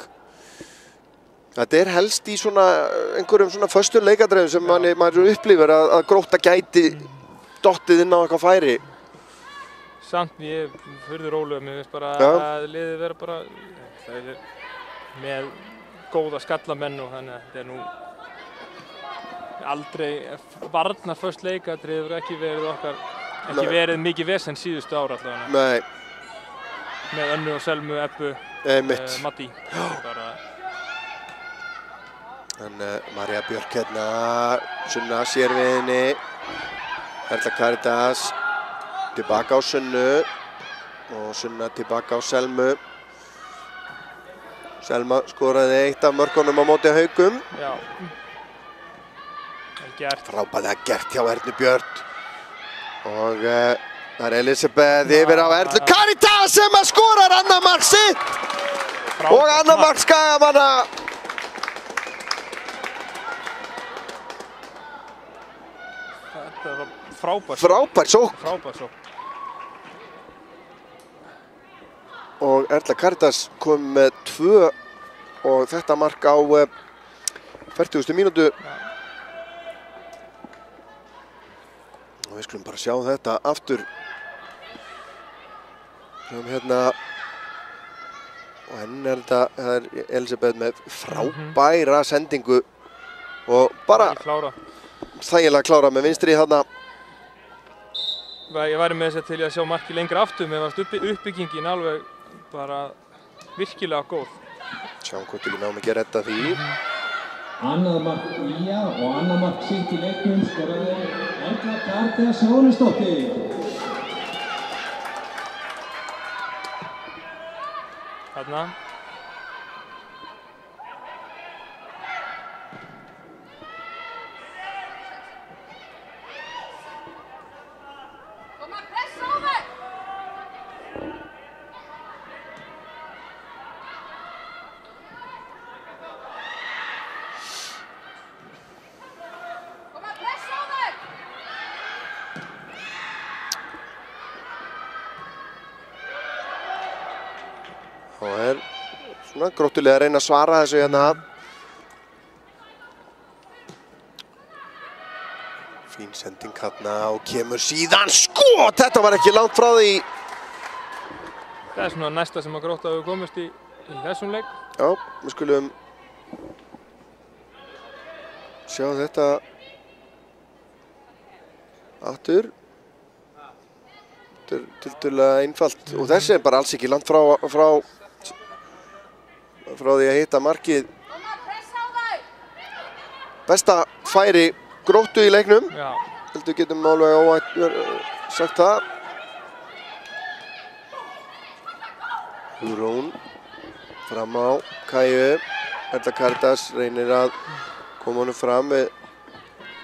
Speaker 1: Þetta er helst í svona einhverjum svona föstum leikadræfum sem maður upplifir að Grótta gæti dottið inn á eitthvað færi.
Speaker 2: Samt, ég furðu rólegur, mér finnst bara að liðið vera bara með góða skallamenn og þannig að þetta er nú aldrei varnarföst leikadræf hefur ekki verið mikið vesen síðustu ára allavega.
Speaker 1: Nei.
Speaker 2: Með Önnu og Selmu, Ebbu, Matti.
Speaker 1: En María Björk hérna, Sunna sér við henni, Erla Karítas tilbaka á Sunnu og Sunna tilbaka á Selmu. Selma skoraði eitt af mörkunum á móti Haugum.
Speaker 2: Já.
Speaker 1: Frábærlega gert hjá Erlu Björk. Og það er Elisabeth yfir á Erlu Karítas sem að skorar annað mark sitt. Og annað mark Skagamanna.
Speaker 2: Þetta var frábær
Speaker 1: sókn.
Speaker 2: Frábær sókn.
Speaker 1: Og Erla Karítas kom með 2 og þetta mark á 40. mínútu. Og við skulum bara sjá þetta aftur. Sjáum hérna. Og henn er þetta, það er Elisabeth með frábæra sendingu. Og bara þægilega klára með vinstri þarna.
Speaker 2: Ég væri með þess að til að sjá marki lengra aftur, mér varst uppbyggingin alveg bara virkilega góð.
Speaker 1: Sjáum hvort ekki náum ekki að redda því.
Speaker 3: Annað mark Ía og annað mark sitt í leiknum skoraði Erla Karítas Jóhannesdóttir.
Speaker 2: Þarna.
Speaker 1: Og Gróttulega að reyna að svara þessu hérna. Fín sending hérna og kemur síðan skot! Þetta var ekki langt frá því.
Speaker 2: Það er svona næsta sem að Grótta hefur komist í þessum leik.
Speaker 1: Já, við skulum sjá þetta aftur. Þetta er tiltölulega einfalt og þessi er bara alls ekki langt frá því að hitta markið. Besta færi Gróttu í leiknum.
Speaker 2: Já.
Speaker 1: Heldur getum alveg óvænt sagt það. Hugrún fram á Kæju. Erla Karítas reynir að koma honum fram.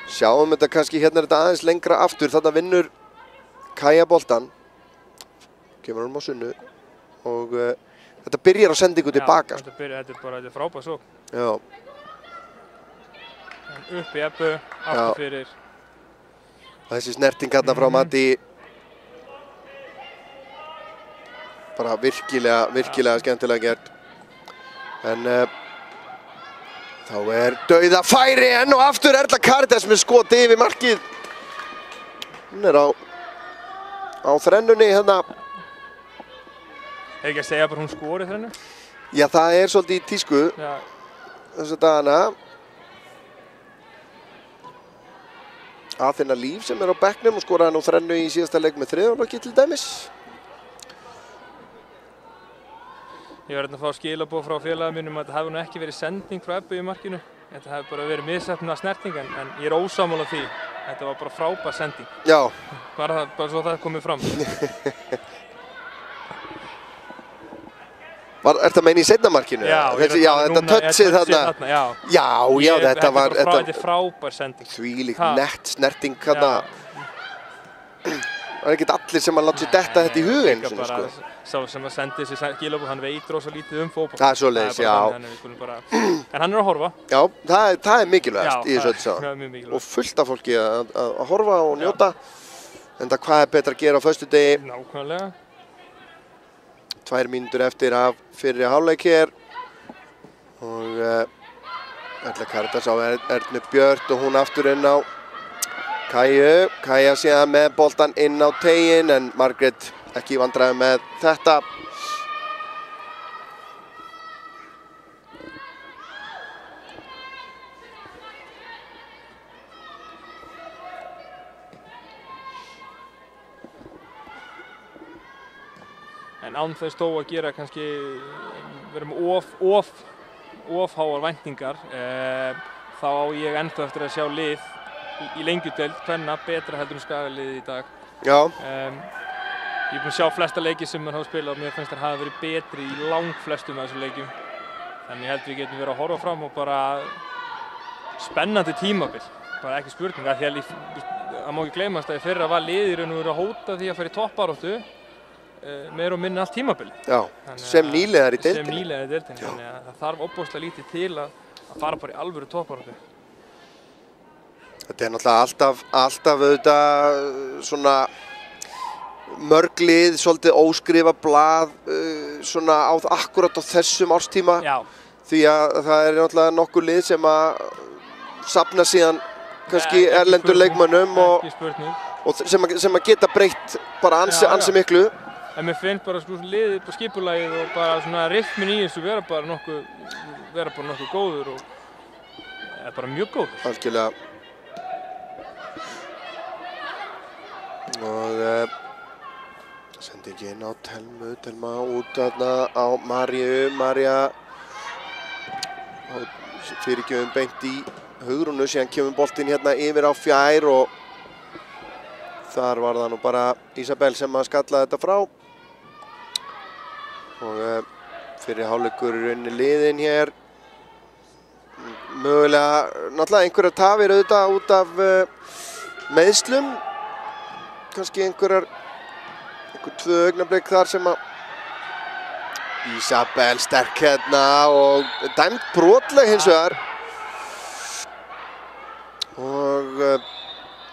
Speaker 1: Sjáum þetta kannski, hérna er þetta aðeins lengra aftur. Þarna vinnur Kæja boltan. Kemur honum á Sunnu og þetta byrjar á sendingu tilbaka.
Speaker 2: Þetta er frábær sókn.
Speaker 1: Já.
Speaker 2: Upp í Ebbu, aftur fyrir.
Speaker 1: Þessi snerting hérna frá Matti. Bara virkilega skemmtilega gert. En þá er dauða færi enn og aftur Erla Karítas með skoti yfir markið. Hún er á þrennunni hérna.
Speaker 2: Hefur ekki að segja bara hún skori þrennu?
Speaker 1: Já, það er svolítið í tísku þessa dagana. Athena Líf sem er á bekknum og skoraði nú þrennu í síðasta leik með þriðjármarki til dæmis.
Speaker 2: Ég var hérna að fá skilaboð frá félagum mínum að þetta hefði nú ekki verið sending frá Ebbu í markinu. þetta hefði bara verið misheppnuð snerting en ég ósammála því. Þetta var bara frábær sending.
Speaker 1: Já.
Speaker 2: Bara svo það komið fram.
Speaker 1: Ertu að meina í seinna markinu?
Speaker 2: Já,
Speaker 1: þetta touchið þarna. Já, þetta var...
Speaker 2: Þetta er frábær sending.
Speaker 1: Þvílík nett snerting þarna. Það ekkert allir sem að láta sér detta þetta í huginn.
Speaker 2: Sko. Sá sem að sendi þessi skilaboð, hann veit rosa lítið fótbolta.
Speaker 1: Það svoleiðis, já.
Speaker 2: En hann að horfa.
Speaker 1: Já, það mikilvægast í þessu öllu saman.
Speaker 2: Já, mjög mikilvægt.
Speaker 1: Og fullt af fólki að horfa og njóta. Enda hvað betra að gera á föstudegi?
Speaker 2: Nákvæmlega.
Speaker 1: 2 mínútur eftir af fyrri hálfleik hér. Og Erla Karítas á Ernu Björt og hún aftur inn á Kæju. Kæja síðan með boltan inn á teiginn en Margrét ekki í vandræðum með þetta.
Speaker 2: En án þess þó að gera kannski vera með of háar væntingar, þá á ég ennþá eftir að sjá lið í lengjudeild kvenna betra heldur Skagaliðið í dag.
Speaker 1: Já.
Speaker 2: Ég er búinn að sjá flesta leiki sem maður hafa spilað og mér finnst þær hafa verið betri í langflestum af þessum leikjum. Þannig ég held við getum verið að horfa fram og bara spennandi tímabil. Bara ekki spurning af því að það má ekki gleymast að í fyrra var liðið í raun og veru að hóta því að fara í toppbaráttu meira og minna allt tímabil.
Speaker 1: Já, sem nýliðar í deildinni.
Speaker 2: Sem nýliðar í deildinni, þannig að það þarf ofboðslega lítið til að fara bara í alvöru toppbaráttu.
Speaker 1: Þetta er náttúrulega alltaf auðvitað svona mörg lið, svolítið óskrifa blað svona akkurat á þessum árstíma.
Speaker 2: Já.
Speaker 1: Því að það er náttúrulega nokkur lið sem að safna síðan kannski erlendur leikmönnum og sem að geta breytt bara ansi miklu.
Speaker 2: En mér finnst bara liðið på skipulagið og bara svona rytmin í þessu vera bara nokkuð góður og bara mjög góður.
Speaker 1: Algjörlega. Og sendingin á Telma út þarna á Maríu. María fyrirgjöfum beint í Hugrúnu, síðan kemur boltinn hérna yfir á Fjær og þar var það nú bara Ísabel sem að skalla þetta frá. Og fyrir hálfleikur í rauninni liðin hér. Mögulega, náttúrulega einhverjar tafir auðvitað út af meiðslum. Kannski einhver 2 augnablik þar sem að Ísabel sterk hérna og dæmt brotleg hins vegar.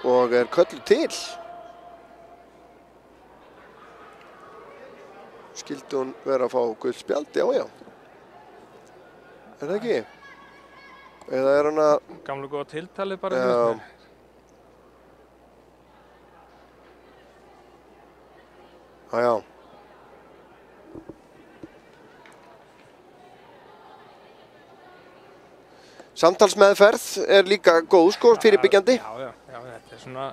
Speaker 1: Og kölluð til. Skildi hún vera að fá gult spjald? Já. Er það ekki? Eða er hann að...
Speaker 2: Gamla góða tiltalið bara.
Speaker 1: Já. Samtalsmeðferð er líka góð, sko, fyrirbyggjandi.
Speaker 2: Já, þetta er svona...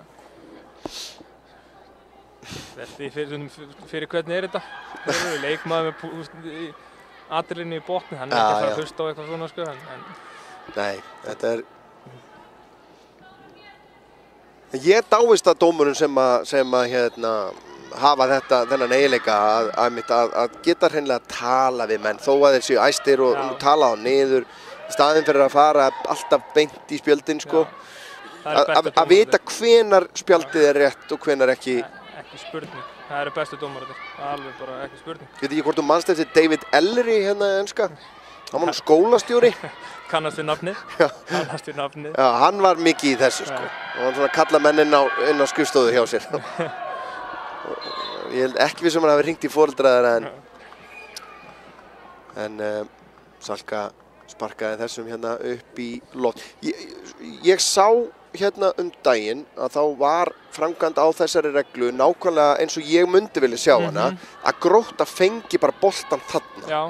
Speaker 2: Fyrir hvernig er þetta? Það er leikmaður með atriðinu í botni, hann er ekki að fara að hlusta á eitthvað svona, sko.
Speaker 1: Nei, þetta er... Ég dáist að dómurum sem að hafa þennan eiginleika að geta hreinlega að tala við menn þó að þeir séu æstir og tala á niður í staðinn fyrir að fara alltaf beint í spjöldin, sko. Að vita hvenar spjaldið er rétt og hvenar ekki.
Speaker 2: Ekki spurning. Það eru bestu dómararnir. Alveg bara ekki spurning.
Speaker 1: Ég veit ekki hvort þú manst eftir David Ellery hérna í enska. Hann var nú skólastjóri.
Speaker 2: Kannast við nafnið. Kannast við nafnið. Já,
Speaker 1: hann var mikið í þessu, sko. Og hann svona kalla menn inn á skrifstofu hjá sér. Ég held ekki við sem hann hafi hringt í foreldræðara en Salka sparkaði þessum hérna upp í lot. Ég sá hérna daginn að þá var framkvæmd á þessari reglu nákvæmlega eins og ég myndi vilja sjá hana að Grótta fengi bara boltan þarna.
Speaker 2: Já.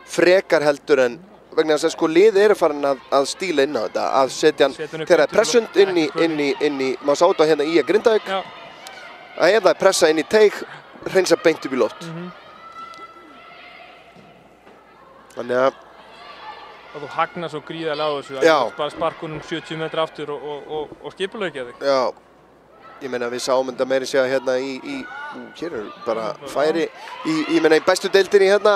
Speaker 1: Frekar heldur en vegna þess að sko lið eru farin að stíla inn á þetta að setja hann þegar það er pressund inn í maður sá þetta hérna í að Grindavík að ef það er pressa inn í teig hreinsa beint upp í loft. Þannig að
Speaker 2: þú hagnar svo gríðarlega á þessu að þú bara sparkunum 70 metra aftur og skipulegja þig.
Speaker 1: Já, ég meina við sáum þetta meiri segja hérna hér er bara færi ég meina í bestu deildinni hérna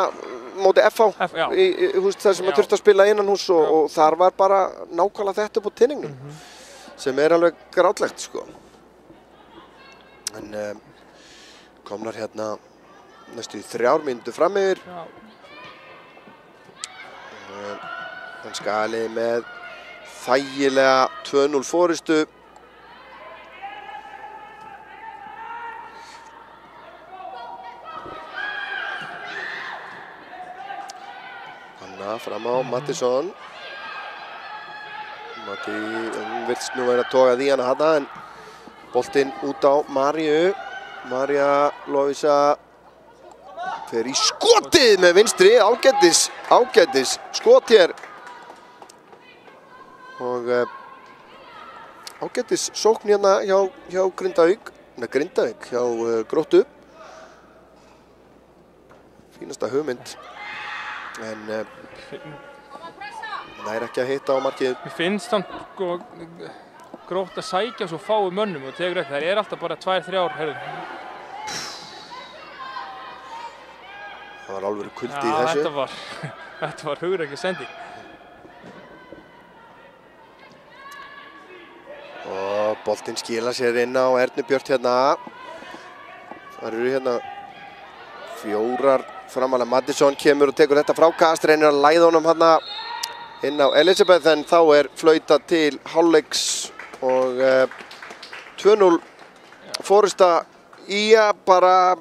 Speaker 1: móti FH, þar sem maður þurfti að spila innanhús og þar var bara nákvæmlega þetta upp á tinningnum sem er alveg grátlegt sko. En komnar hérna næstu 3 mínútur fram yfir. Skalið með þægilega 2-0 forystu. Hanna fram á Mattisson. Matti virðist nú vera að toga því hana þarna en boltinn út á Maríu. María Lovísa fer í skotið með vinstri, ágætis skot hér. Og ágætis sókn hérna hjá Grindavík, hjá Gróttu. Fínasta hugmynd, en nær ekki að hitta á markið.
Speaker 2: Mér finnst samt Grótt að sækja svo fáu mönnum og tegur ekki, það alltaf bara 2-3 herrðu.
Speaker 1: Það var alveg kuldi í þessu.
Speaker 2: Þetta var hugrekki sending.
Speaker 1: Og boltinn skila sér inn á Ernu Björt hérna. Það eru hérna 4 framalega. Mattisson kemur og tekur þetta frákast, reynir að læða honum hérna inn á Elisabeth en þá er flauta til hálfleiks og 2-0 forysta ÍA bara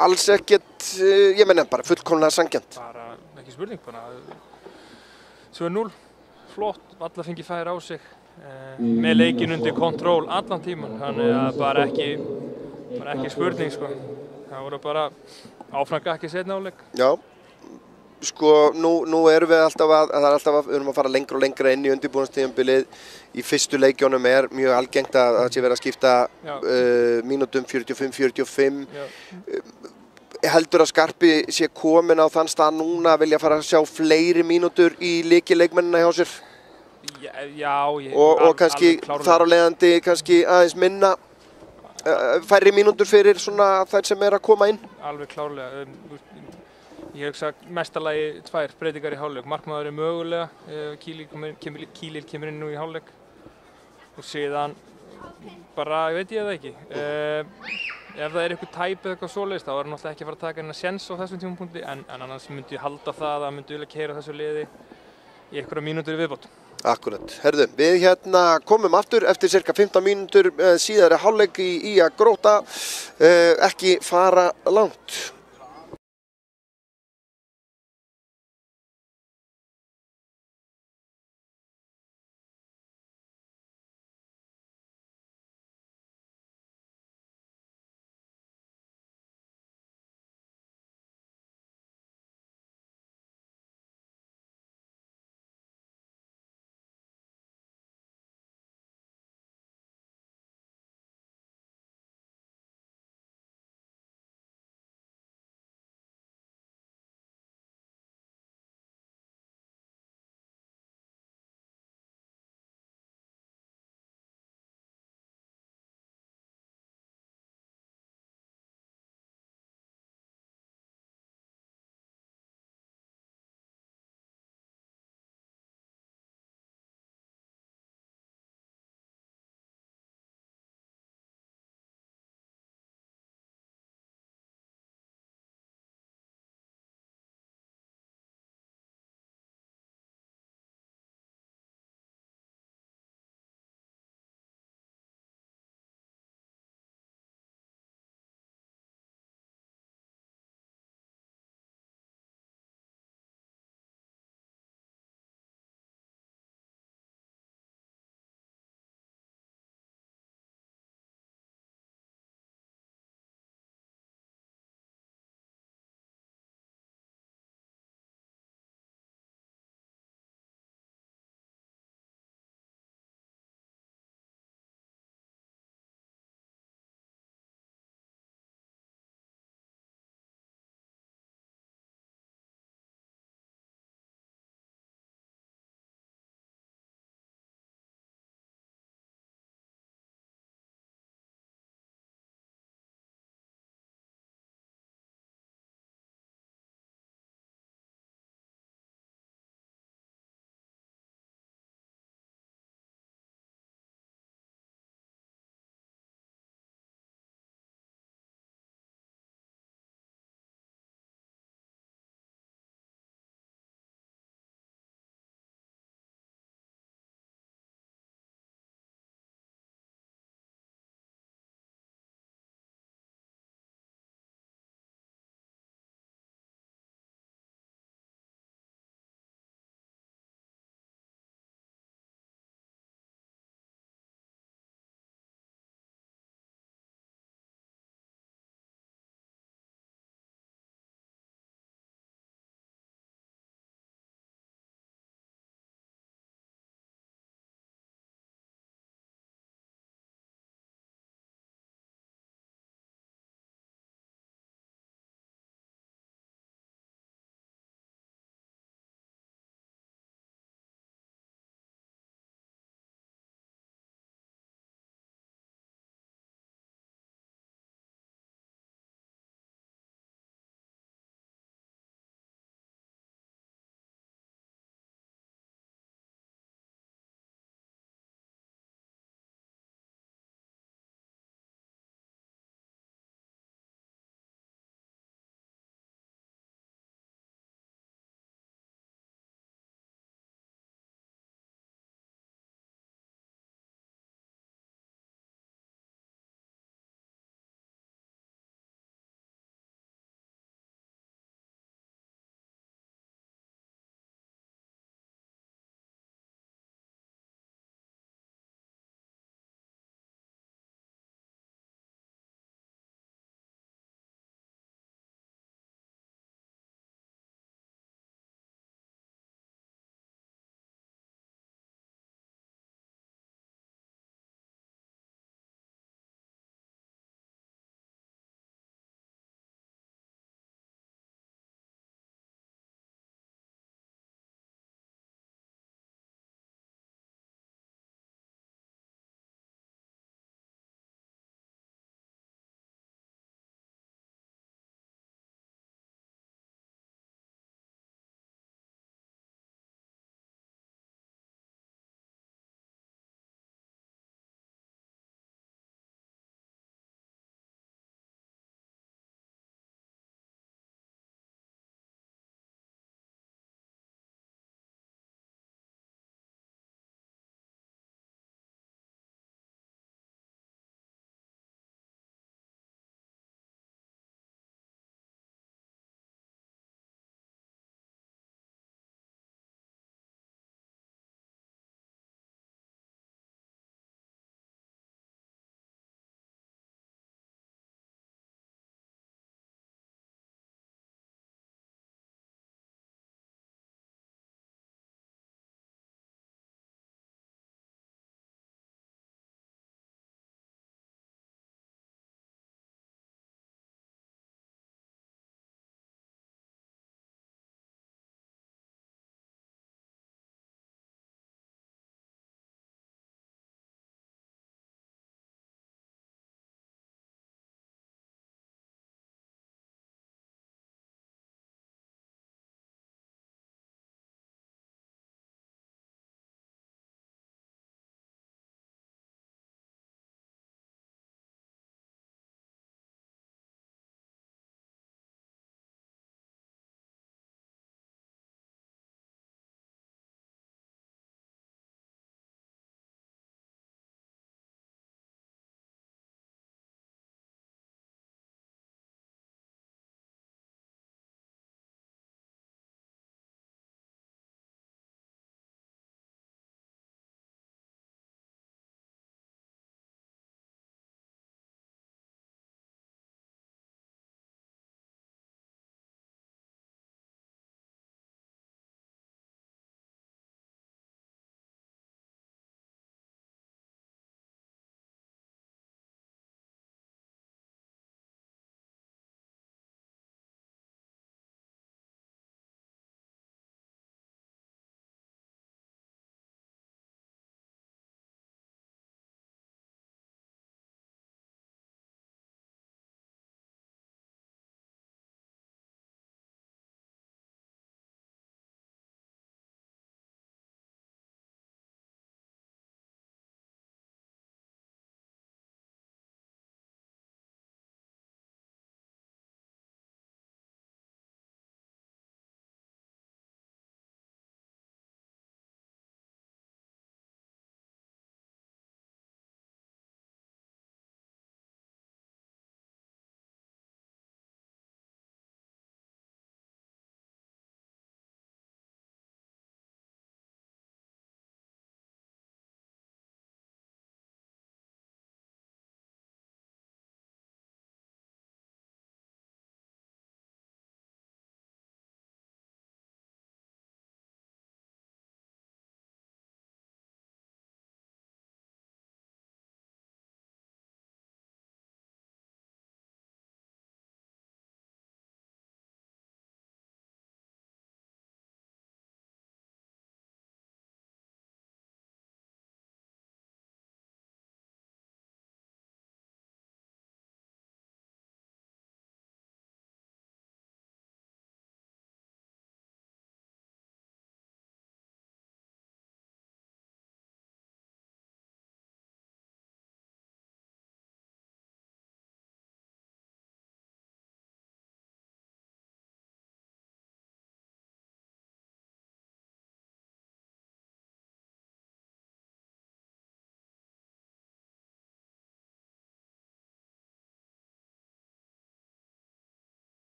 Speaker 1: alls ekkert, ég meina bara fullkomlega sanngjarnt.
Speaker 2: Bara ekki spurning, bara 2-0, flott, alla fengi færi á sig með leikinn undir kontról allan tíman, þannig að bara ekki spurning sko. Það voru bara áfram ekki seinna áleik.
Speaker 1: Já. Sko, nú erum við alltaf við erum að fara lengra og lengra inn í undirbúningstímabilið. Í fyrstu leikjónum er mjög algengt að það sé verið að skipta mínútum 45-45. Heldur að Skarpi sé komin á þann stað núna að vilja fara að sjá fleiri mínútur í leikmennina hjá sér?
Speaker 2: Já,
Speaker 1: og kannski þar á leiðandi kannski aðeins minna færri mínútur fyrir svona þær sem að koma inn?
Speaker 2: Alveg klárlega. Ég hugsa mestalagi 2 breytingar í hálfleik. Markmaður er mögulega, Kílil kemur inn nú í hálfleik og síðan bara, veit ég það ekki. Ef það er eitthvað tæp eða eitthvað svoleiðis þá er náttúrulega ekki að fara að taka hennar séns á þessum tímapunkti en annars myndi ég halda það að myndi vilja keyra þessu liði í einhverja mínútur í viðbót.
Speaker 1: Akkurat. Herðu, við hérna komum aftur eftir cirka 15 mínútur síðari hálfleik í ÍA Grótta. Ekki fara langt.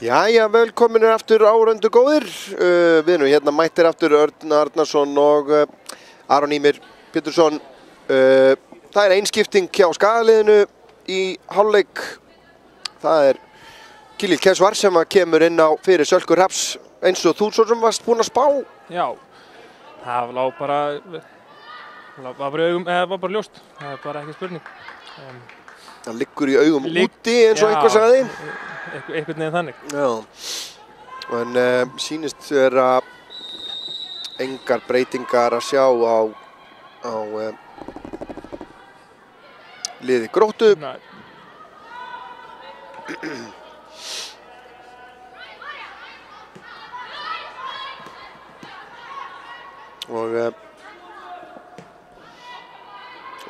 Speaker 1: Jæja, velkominir aftur áhorfendur góðir. Við erum hérna mættir aftur Örn Arnarsson og Aron Ýmir Pétursson. Það einskipting hjá Skagaliðinu í hálfleik. Það Kilill Kesvar sem kemur inn á fyrir Sölku Hrafns eins og þú svo sem varst búinn að spá.
Speaker 2: Já, það var bara ljóst. Það bara ekki spurning.
Speaker 1: Það liggur í augum úti eins og einhver sagði.
Speaker 2: Einhvern veginn þannig.
Speaker 1: Já, en sýnist vera engar breytingar að sjá á liði Gróttu.
Speaker 2: Nei.
Speaker 1: Og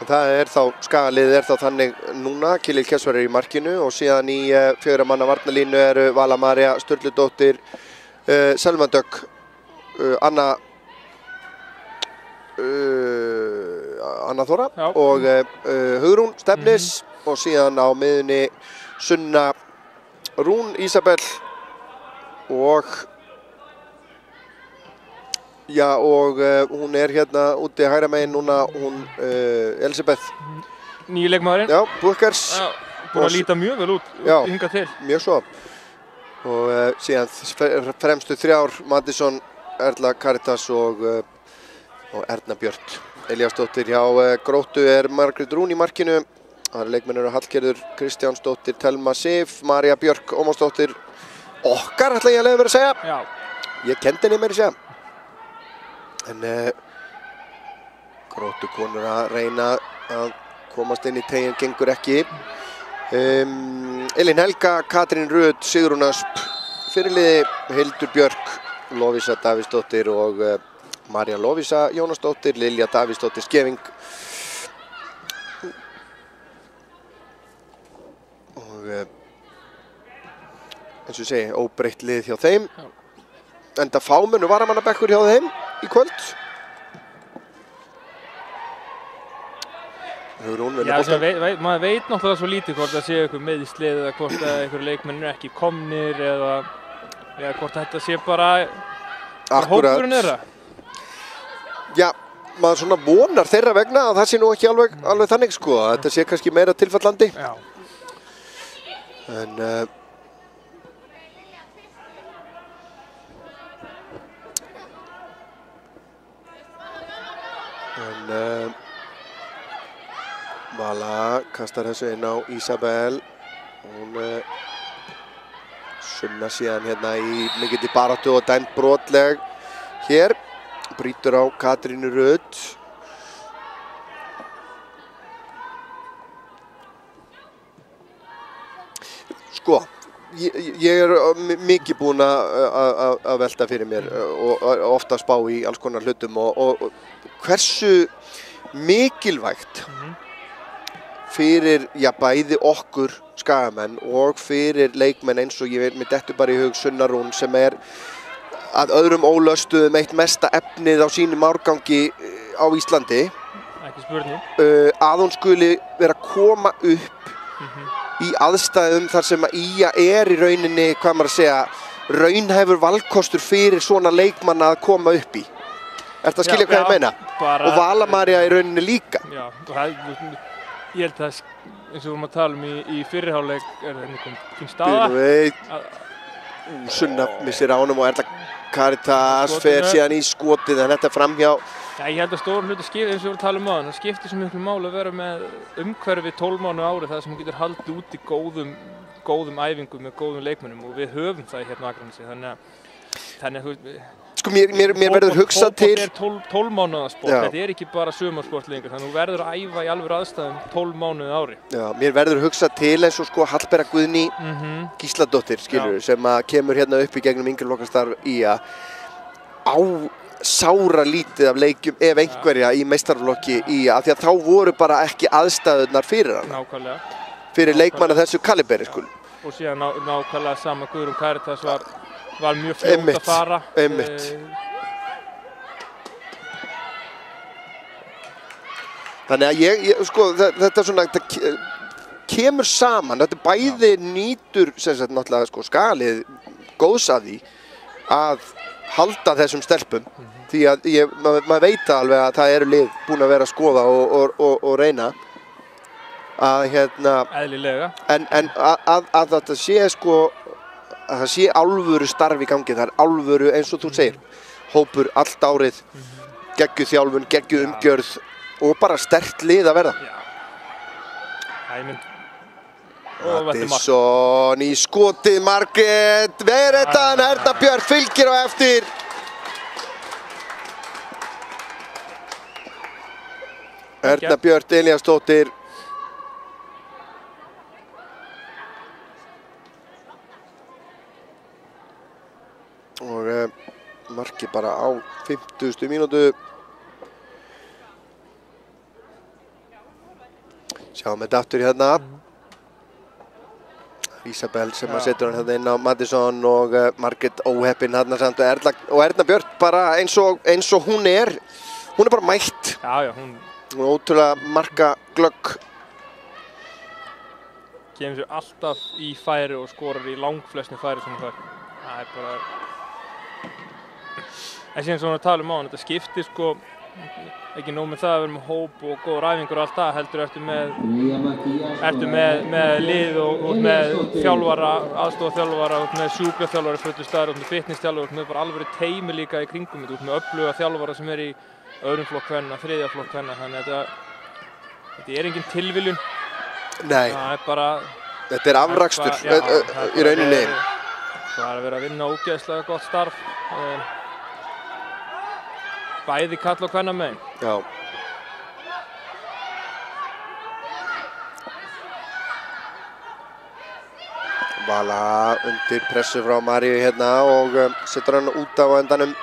Speaker 1: það þá, Skagaliðið þá þannig núna, Kilill Kesvar í markinu og síðan í 4 manna varnarlínu eru Vala María Sturludóttir, Selma Dögg, Anna Þóra og Hugrún Stefnis og síðan á miðjunni Sunna Rún Ísabel og hún hérna úti hægra megin núna, hún Elisabeth.
Speaker 2: Nýju leikmaðurinn.
Speaker 1: Já, Bukkers.
Speaker 2: Búin að líta mjög vel út hingað til.
Speaker 1: Mjög svo. Og síðan fremstu 3 Mattisson, Erla Karitas og Erna Björt. Elíasdóttir hjá Gróttu Margrét Rún í markinu. Það leikmenn Hallgerður Kristjánsdóttir, Telma Sif, María Björk Ómarsdóttir. Okkar ætla ég að vera að segja.
Speaker 2: Já.
Speaker 1: Ég kenndi henni meira að segja. En Gróttu konur að reyna að komast inn í teiginn, gengur ekki. Elín Helga, Katrín Rut, Sigrún Ösp, fyrirliði Hildur Björk, Lovísa Davíðsdóttir og María Lovísa Jónasdóttir, Lilja Davíðsdóttir Skeving. Og eins og ég segi, óbreytt lið hjá þeim. Enda fámennu varamannabekkur hjá þeim í kvöld.
Speaker 2: Maður veit náttúrulega svo lítið hvort það sé eitthvað meiðslið eða hvort einhverju leikmenn ekki komnir eða hvort þetta sé bara hópurinn þeirra. Já,
Speaker 1: maður svona vonar þeirra vegna að það sé nú ekki alveg þannig sko. Þetta sé kannski meira tilfallandi.
Speaker 2: Já.
Speaker 1: En Vala kastar þessu inn á Ísabel. Hún Sunna síðan hérna í mikilli baráttu og dæmt brotleg hér. Brýtur á Katrínu Rut. Sko, ég mikið búinn að velta fyrir mér og ofta spá í alls konar hlutum og hversu mikilvægt fyrir bæði okkur Skagamenn og fyrir leikmenn eins og ég mér dettur bara í hug Sunna Rún sem að öðrum ólöstuðum eitt mesta efnið á sínum árgangi á Íslandi.
Speaker 2: Ekki spurning.
Speaker 1: Að hún skuli vera að koma upp í aðstæðum þar sem að IA í rauninni, hvað maður að segja, raunhæfur valkostur fyrir svona leikmann að koma upp í. Ertu að skilja hvað ég meina? Og Vala María í rauninni líka.
Speaker 2: Já, ég held að eins og við vorum að tala í fyrri hálfleik henni kom fín staða.
Speaker 1: Sunna missir á honum og Erla Karitas fer síðan í skotið en þetta framhjá.
Speaker 2: Já, ég held að stórum hluti skipti eins og við vorum að tala um það skiptir svo miklu máli að vera með umhverfi 12 mánuði ári það sem hún getur haldið út í góðum æfingum með góðum leikmönnum og við höfum það hérna á Akranesi þannig að
Speaker 1: sko mér verður hugsað til
Speaker 2: fótbolti 12 mánuða sport, þetta ekki bara sumarsport lengur þannig að þú verður að æfa í alvöru aðstæðum 12 mánuði ári.
Speaker 1: Já, mér verður hugsað til eins og sko Hallbera Guðný Gísladóttir skilur sem að kemur hérna upp í gegnum yngri flokkastarf IA á sára lítið af leikjum ef einhverja í meistaraflokki IA af því að þá voru bara ekki aðstæðurnar fyrir hana.
Speaker 2: Nákvæmlega.
Speaker 1: Fyrir leikmanna þessu kaliberi skul.
Speaker 2: Og síðan nákvæmlega sama Guðrún Karitas var mjög fljót að fara.
Speaker 1: Þannig að sko, þetta svona, þetta kemur saman, þetta bæði nýtur, sem sagt, náttúrulega, sko, Skagalið góðs að því að halda þessum stelpum því að maður veit alveg að það eru lið búin að vera að skoða og reyna að
Speaker 2: eðlilega
Speaker 1: en að þetta sé sko að það sé alvöru starf í gangi, það alvöru eins og þú segir hópur allt árið, geggjuð þjálfun, geggjuð umgjörð og bara sterkt lið að verða. Mattisson í skotið, Margrét Veretan, Erna Björk fylgir á eftir. Erna Björk Elíasdóttir. Og marki bara á 50. mínútu. Sjáum þetta aftur hérna. Isabel sem setur hann hérna inn á Mattisson og Margrét óheppin hérna samt og Erna Björk bara eins og hún er bara mætt.
Speaker 2: Já, hún
Speaker 1: er ótrúlega marka glögg.
Speaker 2: Kemur sér alltaf í færi og skorar í langflestum færi sem hún fær. Það er bara en síðan svona tala á hann, þetta skiptir sko ekki nóg með það að vera með hóp og góð ræfingur og allt það, heldur ertu með lið og með þjálfara, aðstoðarþjálfara og með sjúkraþjálfara fullu staðar og með fitnessþjálfara og með bara alveg teimi líka í kringum þetta, með öfluga þjálfara sem í öðrum flokk kvenna, þriðja flokk kvenna, þannig að þetta er engin tilviljun.
Speaker 1: Nei.
Speaker 2: Það er bara
Speaker 1: þetta er afrakstur í rauninni.
Speaker 2: Það er að vera að vinna ógeðslega gott starf. Bæði kall og kvenna megin.
Speaker 1: Já. Vala undir pressu frá Maríu hérna og setur hann út á endanum.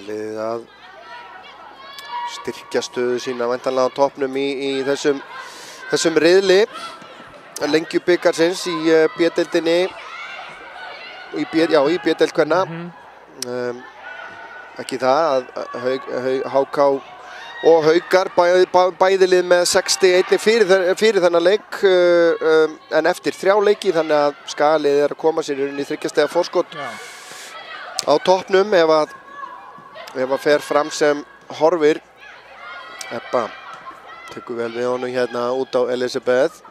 Speaker 1: Liðið að styrkja stöðu sína væntanlega á toppnum í þessum riðli Lengjubikarsins í B-deildinni í B-deild kvenna. Ekki það að HK og Haukar bæði lið með 61 fyrir þennan leik en eftir 3 leiki þannig að Skagaliðið er að koma sér í 3 stiga forskot á toppnum ef að fer fram sem horfir. Ebba tekur vel við honum hérna út á Elisabeth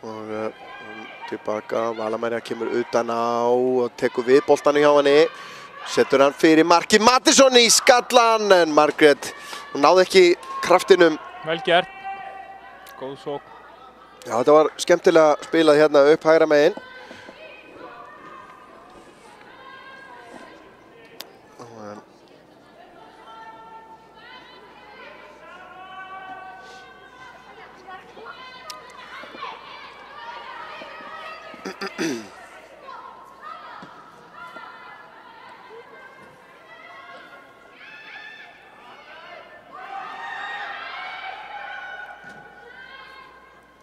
Speaker 1: og tilbaka, Vala-María kemur utan á og tekur við boltanum hjá henni, setur hann fyrir markið Mattisson í skallan en Margrét, hún náði ekki kraftinum.
Speaker 2: Vel gert, góð sókn.
Speaker 1: Já, þetta var skemmtilega spilað hérna upp hægra megin.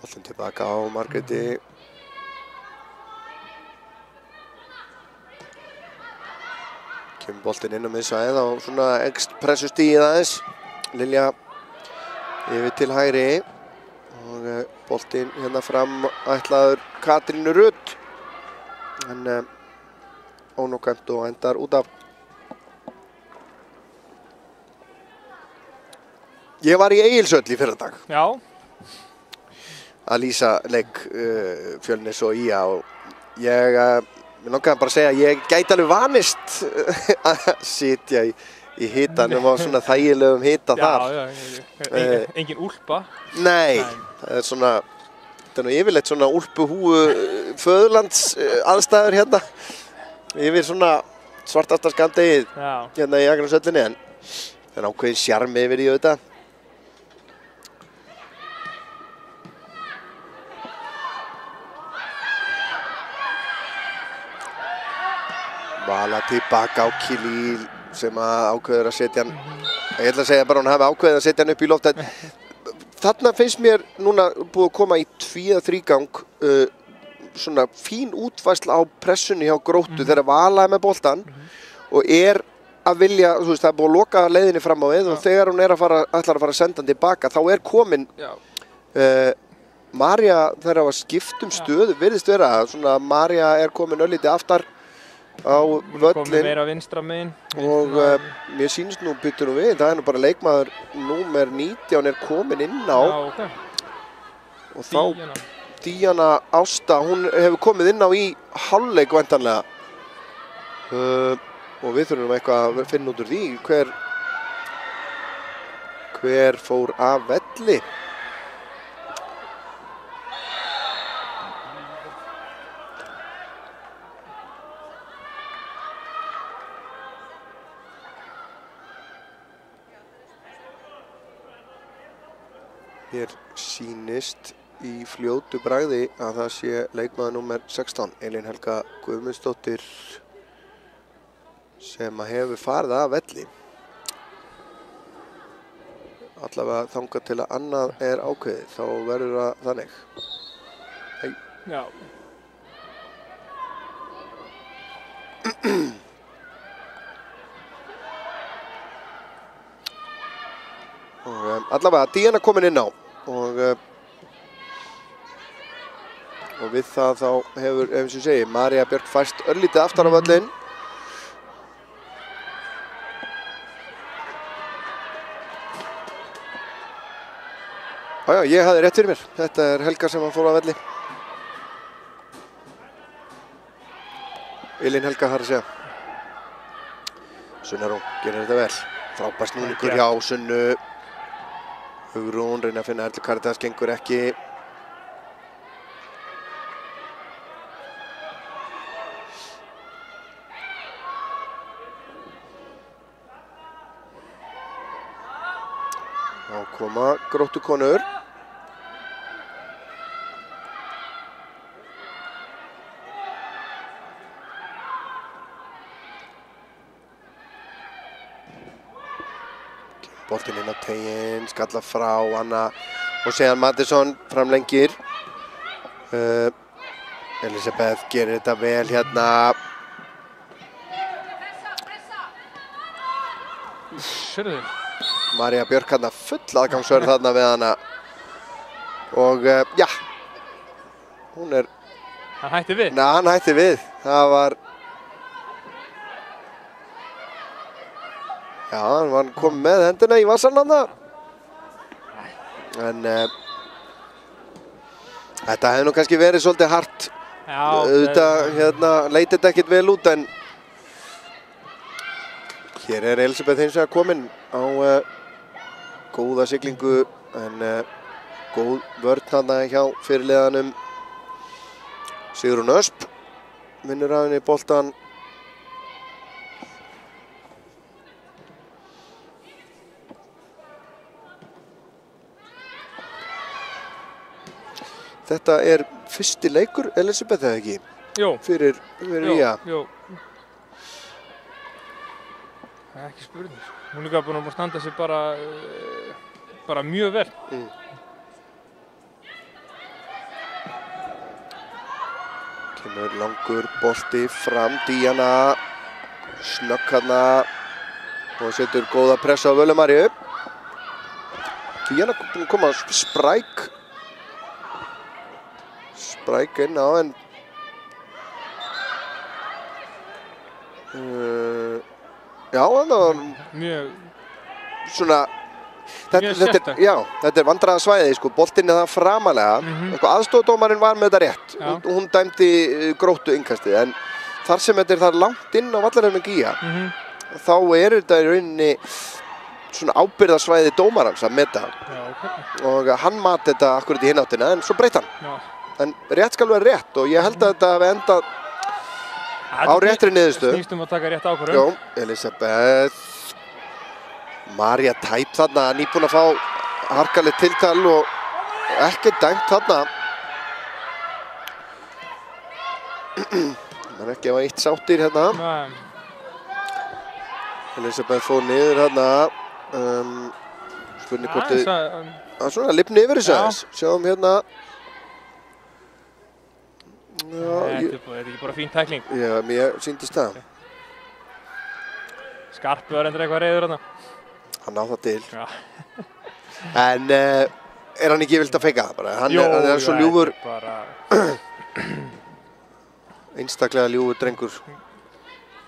Speaker 1: Boltinn tilbaka á Margréti. Kemur boltinn inn á miðsvæðið á svona ekst pressustigið aðeins. Lilja yfir til hægri og boltinn hérna fram ætlaður Katrínu Rutt en ónókvæmt og endar út af. Ég var í Egilshöll í fyrradag.
Speaker 2: Já.
Speaker 1: Að lýsa leik Fjölnis og IA og ég langaði bara að segja að ég gæti alveg vanist að sitja í hitanum á svona þægilegum hita þar.
Speaker 2: Já, engin úlpa.
Speaker 1: Nei, það er svona, þetta er nú yfirleitt svona úlpuhúu föðurlands aðstæður hérna. Yfir svona svartasta skammdegið hérna í Akraneshöllinni en það er ákveðin sjarmi yfir í auðvitað. Vala tilbaka á Khalil sem ákveður að setja hann, ég ætla að segja bara hún hafi ákveðið að setja hann upp í loft. Þarna finnst mér núna búið að koma í 2-3 gang svona fín útfærsla á pressunni hjá Gróttu þegar Vala með boltan og að vilja, þú veist, það búið að loka leiðinni fram á við og þegar hún ætlar að fara að senda hann tilbaka, þá komin María þegar að skipt stöðu, virðist vera svona María komin örlítið aftar á völlin.
Speaker 2: Komin meira vinstra megin. Og
Speaker 1: mér sýnist nú, byttur nú við, það nú bara leikmaður númer 19 komin inn á.
Speaker 2: Já, ok.
Speaker 1: Og þá Díana Ásta, hún hefur komið inn á í hálfleik væntanlega. Og við þurfum eitthvað að finna út úr því hver fór af velli. Hér sýnist í fljótu bragði að það sé leikmaður númer 16, Elín Helga Guðmundsdóttir, sem hefur farið af velli. Allavega þangað til að annað ákveðið, þá verður það þannig. Hei.
Speaker 2: Já.
Speaker 1: Og allavega Díana komin inn á og við það þá hefur, eins og ég segi, María Björk færst örlítið aftar á völlin. Já, ég hafði rétt fyrir mér. Þetta Helga sem fór á velli. Elín Helga þarf að segja. Sunna Rún gerir þetta vel. Frábær snúningur hjá Sunnu. Hugrún reynir að finna Erlu Karítas, gengur ekki. Þá koma Gróttukonur. Boltinn inn á teiginn, skalla frá Anna og séðan Mattisson framlengir. Elisabeth gerir þetta vel hérna.
Speaker 2: Sérðu þig?
Speaker 1: María Björk hérna full aðgangsvörð þarna við hana. Og já, hún
Speaker 2: Hann hætti við?
Speaker 1: Nei, hann hætti við. Það var... Já, hann var komið með hendina í vassan þarna. En þetta hefði nú kannski verið svolítið hart.
Speaker 2: Já.
Speaker 1: Auðvitað hérna leit þetta ekkert vel út en hér Elisabeth hins vegar komin á góða siglingu en góð vörn þarna hjá fyrirliðanum. Sigrún Ösp vinnur af henni boltan. Þetta fyrsti leikur Elisabeth eða ekki?
Speaker 2: Jú.
Speaker 1: Fyrir Ía.
Speaker 2: Jú. Það ekki spurning. Hún líka búin að standa sig bara mjög vel.
Speaker 1: Kemur langur bolti fram, Díana snögg hérna og setur góða pressa á Völu Maríu. Díana búin að koma spræk inn á en já, það var
Speaker 2: mjög
Speaker 1: svona þetta vandræðasvæði sko, boltinn það framalega aðstoðardómarinn var með þetta rétt og hún dæmdi Gróttu innkastið en þar sem þetta þar langt inn á vallarheiðinni Gígja þá þetta í rauninni svona ábyrgðarsvæði dómarans að meta og hann mat þetta akkurat í hináttina en svo breytt hann. En rétt skal vera rétt og ég held að þetta hafi endað á réttri niðurstöðu.
Speaker 2: Snýst að taka rétt ákvörðun.
Speaker 1: Jó, Elisabeth. María tæp þarna, nýbúin að fá harkalegt tiltal og ekkert dæmt þarna. Man ekki að eitt sáttir hérna. Elisabeth fór niður hérna. Spurning hvort það svona lifni yfir þess aðeins. Sjáum hérna.
Speaker 2: Þetta er ekki bara fín tækling.
Speaker 1: Já, mér sýndist það.
Speaker 2: Skarpi var endur eitthvað reiður þarna.
Speaker 1: Hann á það til.
Speaker 2: Já.
Speaker 1: En er hann ekki vilt að feika það bara? Hann er svo ljúfur. Einstaklega ljúfur drengur.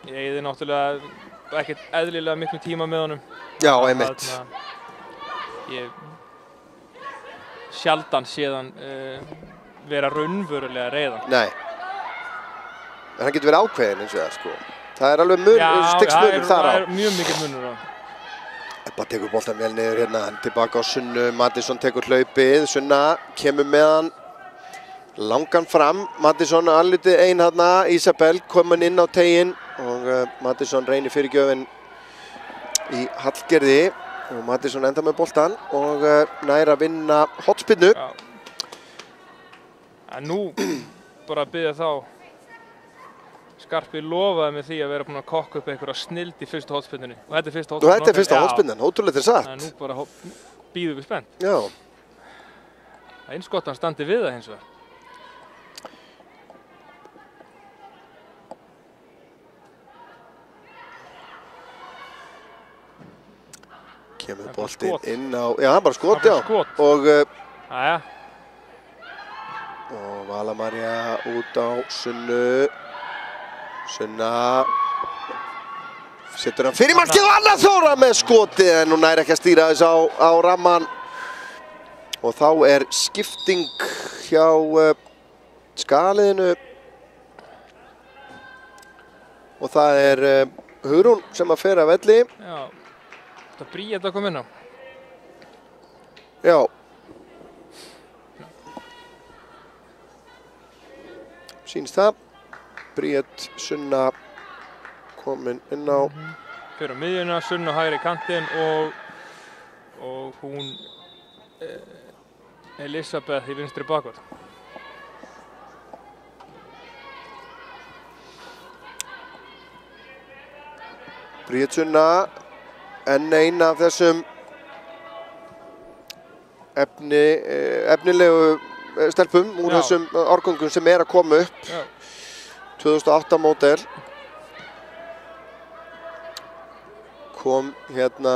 Speaker 2: Ég eyði náttúrulega ekkert eðlilega miklu tíma með honum.
Speaker 1: Já, einmitt.
Speaker 2: Ég sjaldan séðan vera raunverulega reiðan.
Speaker 1: Nei. En hann getur verið ákveðin eins og það, sko. Það er alveg stigsmunur þar á.
Speaker 2: Já, það er mjög mikið munur á.
Speaker 1: Ebba tekur boltan vel niður hérna, hann tilbaka á Sunnu, Mattisson tekur hlaupið, Sunna kemur með hann langan fram, Mattisson alvitið ein hérna, Isabel komin inn á teginn og Mattisson reynir fyrirgjöfin í Hallgerði og Mattisson enda með boltan og nær að vinna hotspinnu.
Speaker 2: En nú bara að biðja þá Skarpi lofaði með því að vera búinn að kokka upp einhverja snilld í fyrstu hotspinnunni. Og þetta er fyrsta hotspinnan.
Speaker 1: Og þetta er fyrsta hotspinnan, ótrúlega þér sagt.
Speaker 2: En nú bara bíðum við spennt.
Speaker 1: Já.
Speaker 2: Það er eins gott að hann standi við það hins vegar.
Speaker 1: Kemur boltinn inn á, já, bara skot, já. Og, og Vala María út á Sunnu. Sunna setur hann fyrir markið og Anna Þóra með skotið en hún nær ekki að stýra þess á ramman. Og þá er skipting hjá skaliðinu. Og það er Hugrún sem að fer af velli.
Speaker 2: Já, þetta Bríet að koma inn á.
Speaker 1: Já. Sýnist það. Bríet Sunna komin inn á.
Speaker 2: Fyrir á miðjuna, Sunna hægri kantinn og hún Elisabeth í vinstri bakvörð.
Speaker 1: Bríet Sunna enn ein af þessum efnilegu stelpum úr þessum árgöngum sem er að koma upp.
Speaker 2: Já.
Speaker 1: 2008 módel kom hérna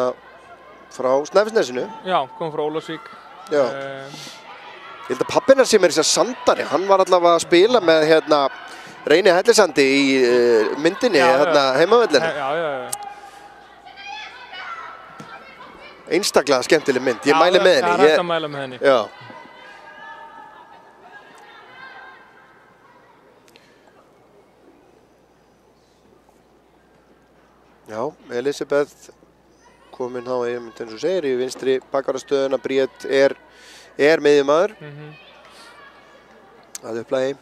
Speaker 1: frá Snæfellsnesinu.
Speaker 2: Já, kom frá Ólafsvík.
Speaker 1: Já. Ég held að pappina sem er þess að Sandari, hann var allavega að spila með hérna Reyni Hellisandi í myndinni hérna heimavellinu.
Speaker 2: Já.
Speaker 1: Einstaklega skemmtileg mynd, ég mæli með henni.
Speaker 2: Já, það er hægt að mæla með henni.
Speaker 1: Já. Já, Elisabeth komin á eins og segir í vinstri bakvarðarstöðuna. Bríet er miðjumaður að upplægi.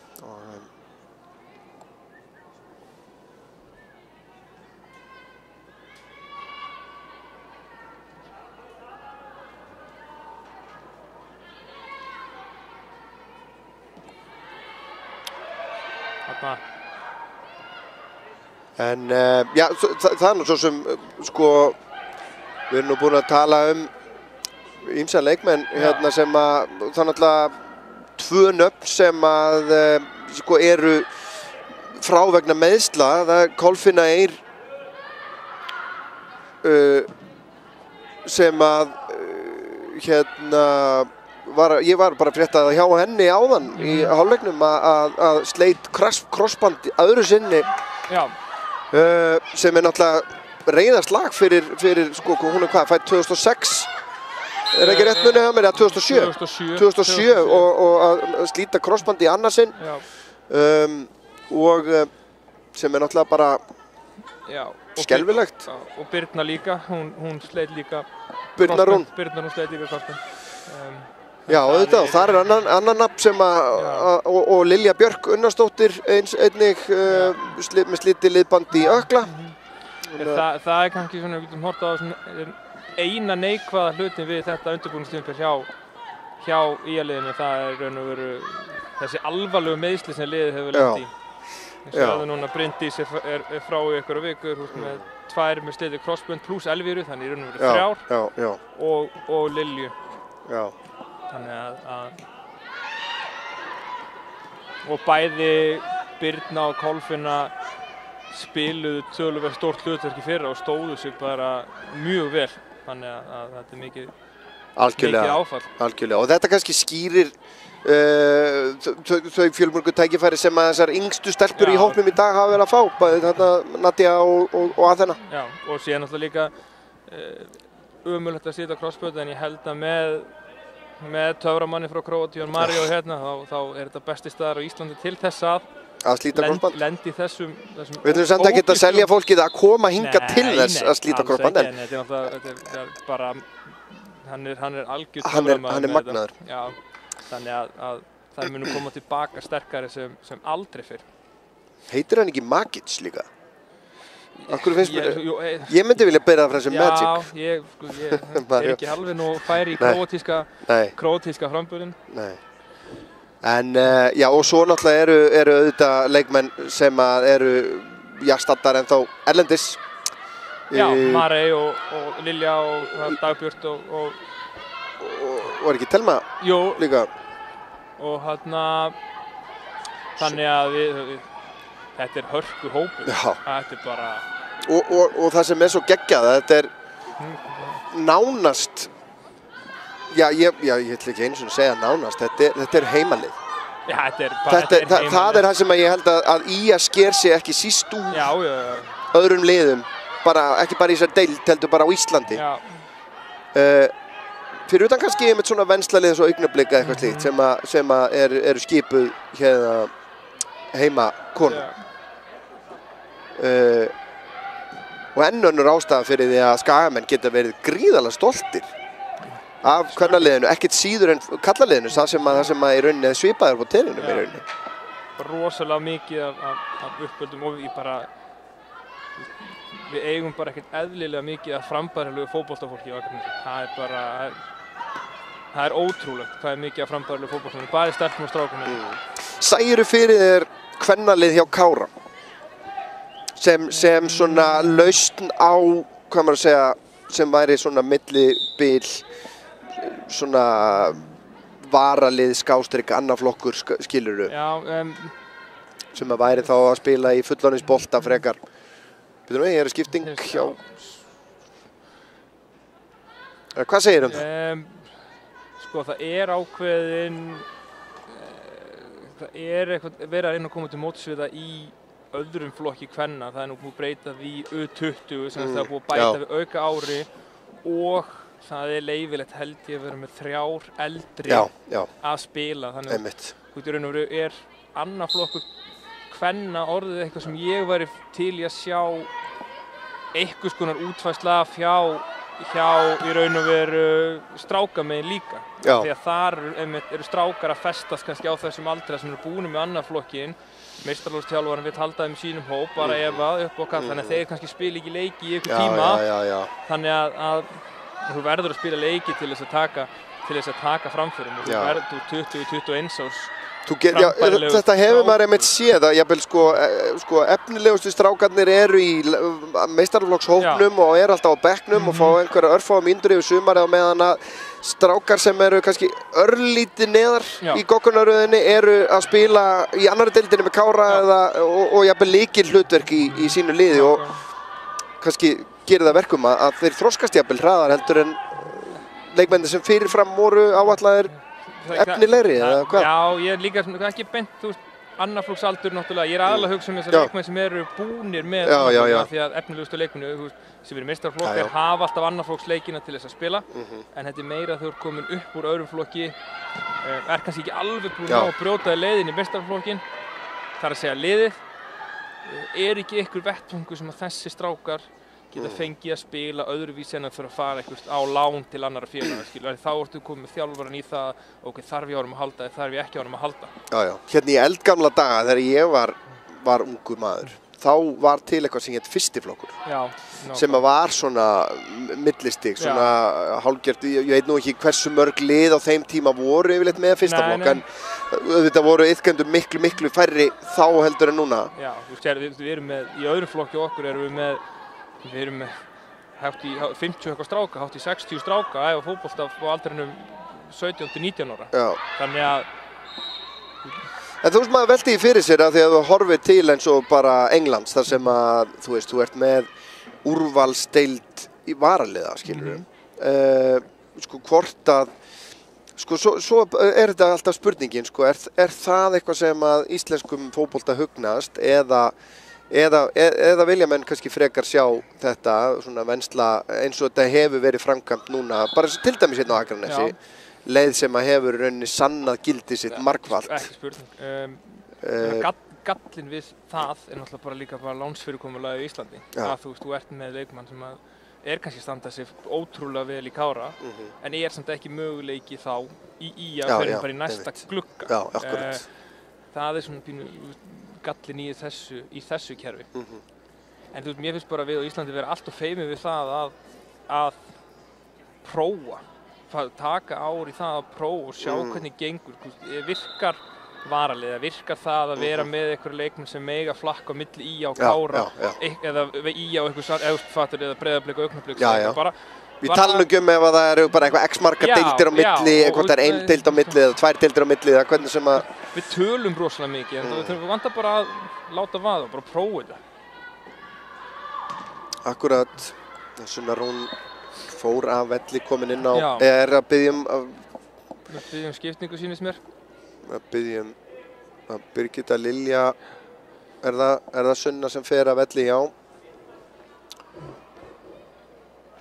Speaker 1: En já, það er nú svo sem, sko, við erum nú búin að tala ýmsa leikmenn hérna sem að, það er náttúrulega 2 nöfn sem að, sko, eru frá vegna meiðsla. Það er Kolfinna Eir sem að, hérna, ég var bara að frétta hjá henni áðan í hálfleiknum að sleit krossband öðru sinni.
Speaker 2: Já.
Speaker 1: Sem er náttúrulega reiðarslag fyrir sko, hún er hvað, fædd 2006, er ekki rétt munið hjá mér, eða 2007 og að slíta krossband í annarsinn og sem er náttúrulega bara skelfilegt.
Speaker 2: Og Birna líka, hún sleit líka
Speaker 1: Birna Rún
Speaker 2: sleit líka krossband.
Speaker 1: Já, auðvitað, og þar er annan nafn sem og Lilja Björk Unnarsdóttir einnig með slitið liðband í ökla.
Speaker 2: Það er kannski svona, við getum hort á eina neikvæða hlutin við þetta undirbúningstímabil hjá ÍR-liðinu. Það er raun og veru þessi alvarlegu meiðsli sem liðið hefur lent í. Eins og það núna Bryndís er frá í einhverja vikur með 2 með slitið krossbönd pluss Elvíru, þannig raun og veru 3 og Lilju.
Speaker 1: Já.
Speaker 2: Þannig að og bæði Birna og Kolfinna spiluðu töluvert stórt hlutverk í fyrra og stóðu sig bara mjög vel, þannig að þetta mikið áfall.
Speaker 1: Algjörlega, og þetta kannski skýrir þau fjölmörgu tækifæri sem að þessar yngstu stelpur í hópnum í dag hafa verið að fá, bæði þarna Nadia og Athena.
Speaker 2: Já, og síðan náttúrulega líka ömurlegt að sitja á krossbötu, en ég held að með töframanni frá Króatíu, Mario hérna, þá þetta besti staðar á Íslandi til þess
Speaker 1: að slíta krossband.
Speaker 2: Lendi þessum
Speaker 1: Við ætlum samt ekki að selja fólkið að koma hinga til þess að slíta krossband.
Speaker 2: Nei, þetta er bara, hann er algjör töframaður.
Speaker 1: Hann er magnaður.
Speaker 2: Já, þannig að það munu koma tilbaka sterkari sem aldrei fyrr.
Speaker 1: Heitir hann ekki Magic líka? Akkur finnst mér, ég myndi vilja bera það frá þessu Magic.
Speaker 2: Já, ég er ekki alveg nú færi í króatíska framburðin. Nei.
Speaker 1: En já, og svo náttúrulega eru auðvitað leikmenn sem að eru staddar ennþá erlendis.
Speaker 2: Já, Marey og Lilja og Dagbjört og
Speaker 1: var ekki Telma líka?
Speaker 2: Og þannig að þetta er hörku hópur. Þetta er bara...
Speaker 1: Og það sem er svo geggjað, þetta er nánast, ég ætla ekki einu sinni að segja nánast, þetta er heimalið.
Speaker 2: Já, þetta er heimalið.
Speaker 1: Það er það sem ég held að IA sker sig ekki síst úr öðrum liðum, ekki bara í þessar deild, heldur bara á Íslandi. Fyrir utan kannski með svona venslaliðs og Augnablik eða eitthvað slíkt sem eru skipuð hérna heima konum. Og enn önnur ástæða fyrir því að Skagamenn geta verið gríðarlega stoltir af kvennaliðinu, ekkert síður en kallaliðinu, það sem að í rauninni svipaður på teininum í rauninni.
Speaker 2: Rosalega mikið af uppöldum og við eigum bara ekkert eðlilega mikið af frambærilegu fótboltafólki í Akranesi. Það er ótrúlegt hvað er mikið af frambærilegu fótboltafólki, bæði stelpum og strákum.
Speaker 1: Sæirðu fyrir þér kvennalið hjá Kára sem svona lausn á, hvað maður að segja, sem væri svona millibil, svona varalið, skástrík, annar flokkur, skilurðu?
Speaker 2: Já.
Speaker 1: Sem að væri þá að spila í fullorðinsbolta frekar. Býtum við, ég skipting hjá... Hvað segir það?
Speaker 2: Sko, það er ákveðin... Það er eitthvað verið að reyna að koma til móts við það í öðrum flokki kvenna. Það er nú búið að breyta því U20 sem það er búið að bæta við auka ári og það er leyfilegt held ég að vera með 3 eldri að spila. Þannig að þú raun og veru er annar flokkur kvenna orðið eitthvað sem ég væri til í að sjá einhvers konar útfærsla hjá í raun og veru strákamegin líka. Því að þar eru strákar að festast kannski á þessum aldri sem eru búin með annar flokkin. Meistaraflokksþjálfarinn vill halda þeim sínum hóp, bara efa upp og kall, þannig að þeir kannski spila ekki leiki í ykkur tíma. Þannig að þú verður að spila leiki til þess að taka framförum og þú verður 20-21 árs.
Speaker 1: Þetta hefur maður einmitt séð að sko efnilegustu strákarnir eru í meistaraflokkshópnum og eru alltaf á bekknum og fá einhverja örfáa mínútur yfir sumarið á meðan að strákar sem eru kannski örlítið neðar í goggunaröðinni eru að spila í annarri deildinni með Kára og jafnvel lykilhlutverk í sínu liði og kannski gerir það verkum að þeir þroskast jafnvel hraðar heldur en leikmennir sem fyrirfram voru áætlaðir efnilegri eða hvað?
Speaker 2: Já, ég er líka ekki beint, þú veist, annarflokksaldur náttúrulega. Ég er aðalega að hugsa þessar leikmenn sem eru búnir með því að efnilegustu leikmennu sem eru meistaraflokkar hafa alltaf annarflokksleikina til þess að spila en þetta er meira þau eru komin upp úr öðrum flokki er kannski ekki alveg búin að brjóta í leiðin í meistaraflokkin. Það er að segja liðið er ekki einhver vettvangur sem að þessi strákar geta fengið að spila öðruvísi en að þurfa að fara eitthvað á lán til annarra félaga. Þá ertu komið með þjálfaran í það, ok, þarf ég á honum að halda eða þarf ég ekki á honum að halda.
Speaker 1: Hérna í eldgamla daga þegar ég var ungur maður, þá var til eitthvað sem hét fyrstiflokkur. Sem var svona millistig, svona hálfgert, ég veit nú ekki hversu mörg lið á þeim tíma voru yfirleitt með fyrsta flokk, en auðvitað voru iðkendur miklu færri þá heldur en núna.
Speaker 2: Já, við erum með, í öðrum flokki okkur erum við erum með hátt í 50 eitthvað stráka, hátt í 60 stráka að æfa fótbolta á aldrinum 17 til 19 ára. Þannig að
Speaker 1: En þú veist, maður velti í fyrir sér að því að þú horfir til eins og bara Englands, þar sem að, þú veist, þú ert með úrvalsdeild í varaliða, skilur sko, hvort að, sko, svo er þetta alltaf spurningin, sko, er það eitthvað sem að íslenskum fótbolta hugnast eða vilja menn kannski frekar sjá þetta svona vensla eins og þetta hefur verið framkvæmt núna, bara til dæmis hérna á Akranesi, leið sem að hefur rauninni sannað gildi sitt margfalt.
Speaker 2: Ekki spurning. Gallinn við það er náttúrulega bara líka lánsfyrirkomulagið í Íslandi. Að þú ert með leikmann sem er kannski standa sig ótrúlega vel í Kára, en er samt ekki möguleiki þá í að fyrir bara í næsta glugga.
Speaker 1: Já, akkurat.
Speaker 2: Það er svona pínu gallinn í þessu kerfi. En þú veist, mér finnst bara við á Íslandi vera allt of feimið við það að prófa, taka ár í það að prófa og sjá hvernig gengur. Virkar varaliða, virkar það að vera með einhverja leikmenn sem mega flakka á milli í á Kára eða í á eitthvað eða Breiðablik og Augnablik.
Speaker 1: Við talum ekki ef að það eru bara eitthvað x-marka deildir á milli, hvort það er ein deild á milli eða tvær deildir á milli eða hvernig sem að...
Speaker 2: Við tölum rosalega mikið, en við vantar bara að láta vaða, bara prófa þetta.
Speaker 1: Akkurat, Sunna Rún fór af velli komin inn á, er að byggjum...
Speaker 2: Við byggjum skiptingu sýnist mér.
Speaker 1: Við byggjum að Birgitta Lilja, er það Sunna sem fer af velli, já.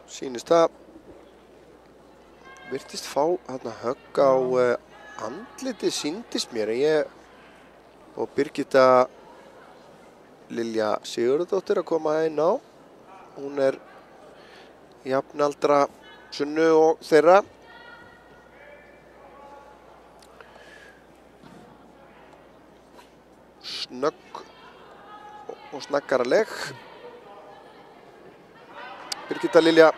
Speaker 1: Sýnist það virtist fá hérna högg á andliti sýndist mér og Birgitta Lilja Sigurðardóttir að koma inn á. Hún er jafnaldra Sunnu og þeirra. Snögg og snaggaraleg. Birgitta Lilja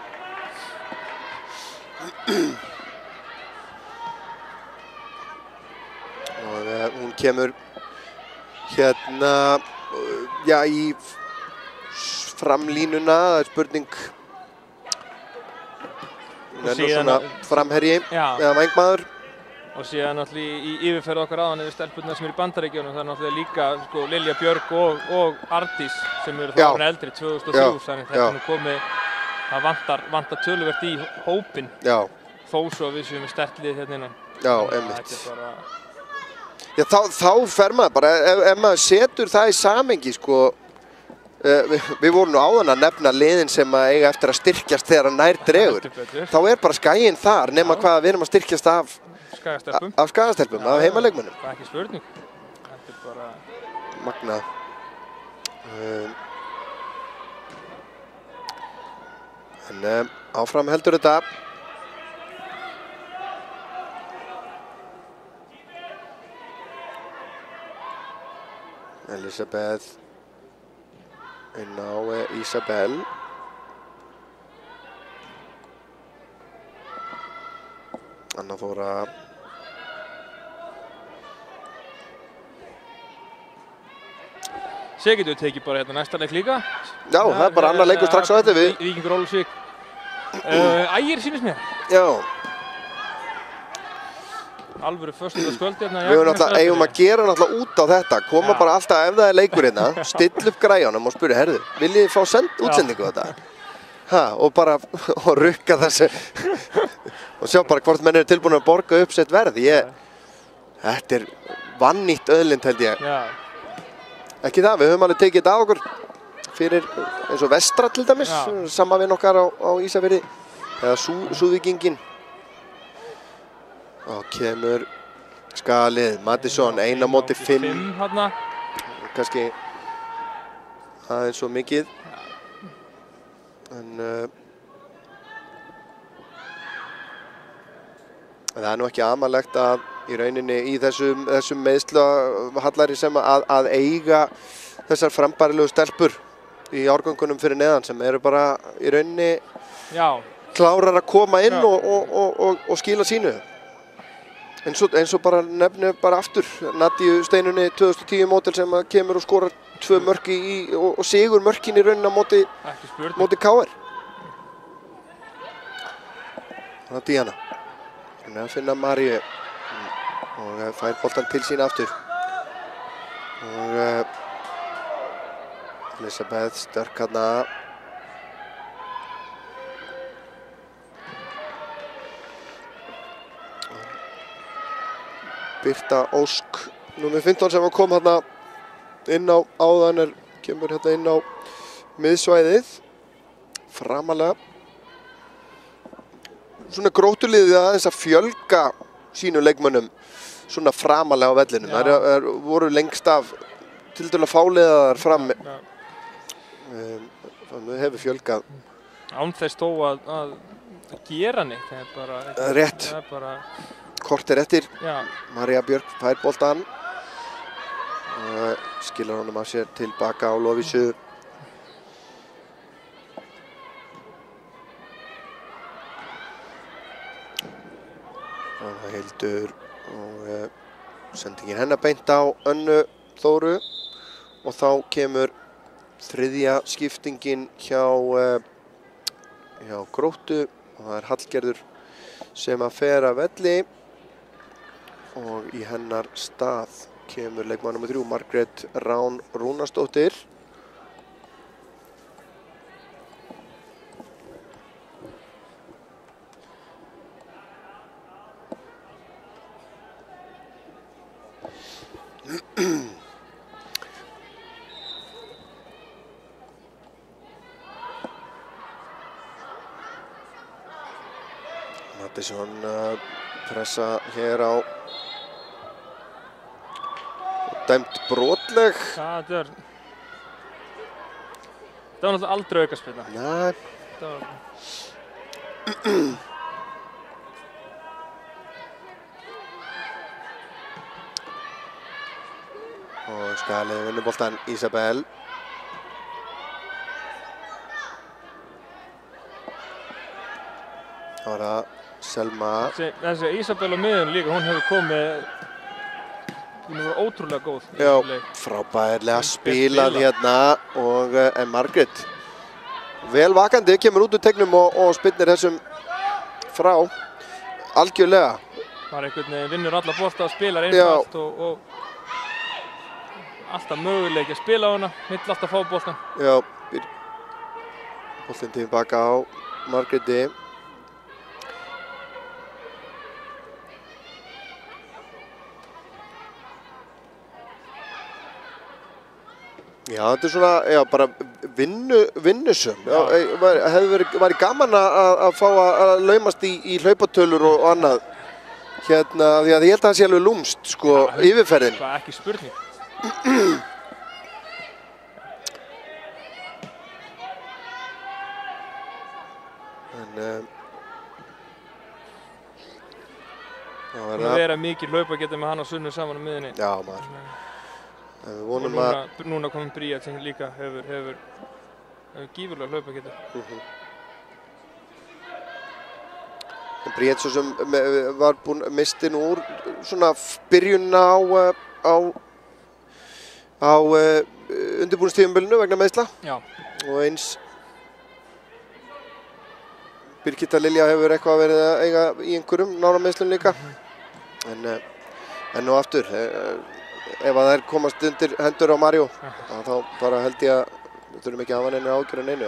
Speaker 1: og hún kemur hérna í framlínuna, það er spurning hún er nú svona framherji eða vængmaður.
Speaker 2: Og síðan náttúrulega í yfirferð okkar áðan yfir stelpurnar sem eru í Bandaríkjunum, það er náttúrulega líka sko, Lilja Björg og Ardís sem eru þá eldri 2003, þannig þetta er nú komið. Það vantar töluvert í hópinn, þó svo að við séum með sterkt lið hérna innan.
Speaker 1: Já, einmitt. Já, þá fer maður bara, ef maður setur það í samhengi, sko, við vorum nú áðan að nefna liðin sem að eiga eftir að styrkjast þegar að nær dregur. Þá er bara Skaginn þar, nema hvað við erum að styrkjast af Skagastelpum, af heimaleikmönnum.
Speaker 2: Það er ekki spurning. Þetta er bara...
Speaker 1: Magnað. En áfram heldur þetta. Elisabeth inn á Isabel. Anna Þóra.
Speaker 2: Sér getur við tekið bara hérna næsta leik líka.
Speaker 1: Já, það er bara annar leikur strax á þetta við.
Speaker 2: Víkingur Ólafsvík. Ægir sýnist mér.
Speaker 1: Já.
Speaker 2: Alvöru föstudagskvöld hérna.
Speaker 1: Við eigum að gera náttúrulega út á þetta. Koma bara alltaf ef það er leikur hérna, stilla upp græjunum og spyrja, herðu, viljið þið fá útsendingu þetta? Og bara rukka þessu og sjá bara hvort menn eru tilbúin að borga upp sitt verð. Þetta er vannýtt auðlind held ég. Ekki það, við höfum alveg tekið þetta á okkur fyrir eins og Vestra til dæmis, samanvinn okkar á Ísafirði eða Súðvíkingin. Og kemur skalið, Mattisson, 1-5. Kannski aðeins svo mikið. En það er nú ekki amalegt að í rauninni í þessum meiðslahallari sem að eiga þessar frambærilegu stelpur í árgöngunum fyrir neðan sem eru bara í rauninni klárar að koma inn og skila sínu. Eins og bara nefnum bara aftur Nadíu Steinunni 2010 mótil sem kemur og skorar 2 mörk og sigur mörkin í rauninni á móti KR. Þannig að Díana að finna Maríu og fær boltan til sín aftur. Og Elisabeth sterk hérna. Birta Ósk, númer 15 sem kom hérna inn á áðan kemur hérna inn á miðsvæðið. Framalega. Svona Gróttuliðið aðeins að fjölga sínum leikmönnum svona framalega á vellinum. Það voru lengst af tiltölulega fáliðaðar fram. Það hefur fjölgað.
Speaker 2: Án þess þó að gera neitt. Það er bara...
Speaker 1: Rétt.
Speaker 2: Það er bara...
Speaker 1: Korter eftir.
Speaker 2: Já.
Speaker 1: María Björk fær boltann. Skilar honum af sér tilbaka á Lovísu. Hildur og sendingin hennar beint á Önnu Þóru og þá kemur þriðja skiptingin hjá Gróttu og það er Hallgerður sem að fer af velli og í hennar stað kemur leikmaður númer 3 Margrét Rán Rúnarsdóttir. Mattisson pressa hér á dæmt brotleg.
Speaker 2: Það var náttúrulega aldrei aukaspyrna.
Speaker 1: Nei. Og Skalið vinnur boltann Isabel. Það var það Selma.
Speaker 2: Þessi Isabel á miðjunni líka, hún hefur komið, hún hefur verið ótrúlega góð.
Speaker 1: Já, frábærlega spilað hérna og en Margrét vel vakandi, kemur út úr tegnum og spyrnir þessum frá algjörlega.
Speaker 2: Bara einhvern veginn vinnur alla bolta og spilar einfalt og alltaf möguleiki að spila á hana, vill alltaf fá boltan.
Speaker 1: Já, boltinn tilbaka á Margréti. Já, þetta er svona, já, bara vinnusum. Væri gaman að fá að laumast í hlaupatölur og annað. Hérna, því að ég held að það sé alveg lúmst, sko, yfirferðin.
Speaker 2: Það er ekki spurning.
Speaker 1: Það
Speaker 2: er að vera mikið hlaupageta með hann og Sunnu saman á miðjunni.
Speaker 1: Já, maður.
Speaker 2: Og núna komum Bríet sem líka hefur gífurlega hlaupageta.
Speaker 1: Bríet svo sem var mistin úr svona byrjun á undirbúningstímabilinu vegna meiðsla.
Speaker 2: Já. Og
Speaker 1: eins Birgitta Lilja hefur eitthvað verið að eiga í einhverjum nárameiðslum líka. En nú aftur, ef að þær komast undir hendur á Mario, þá bara held ég að við þurfum ekki að hafa neina ágjörð en einu.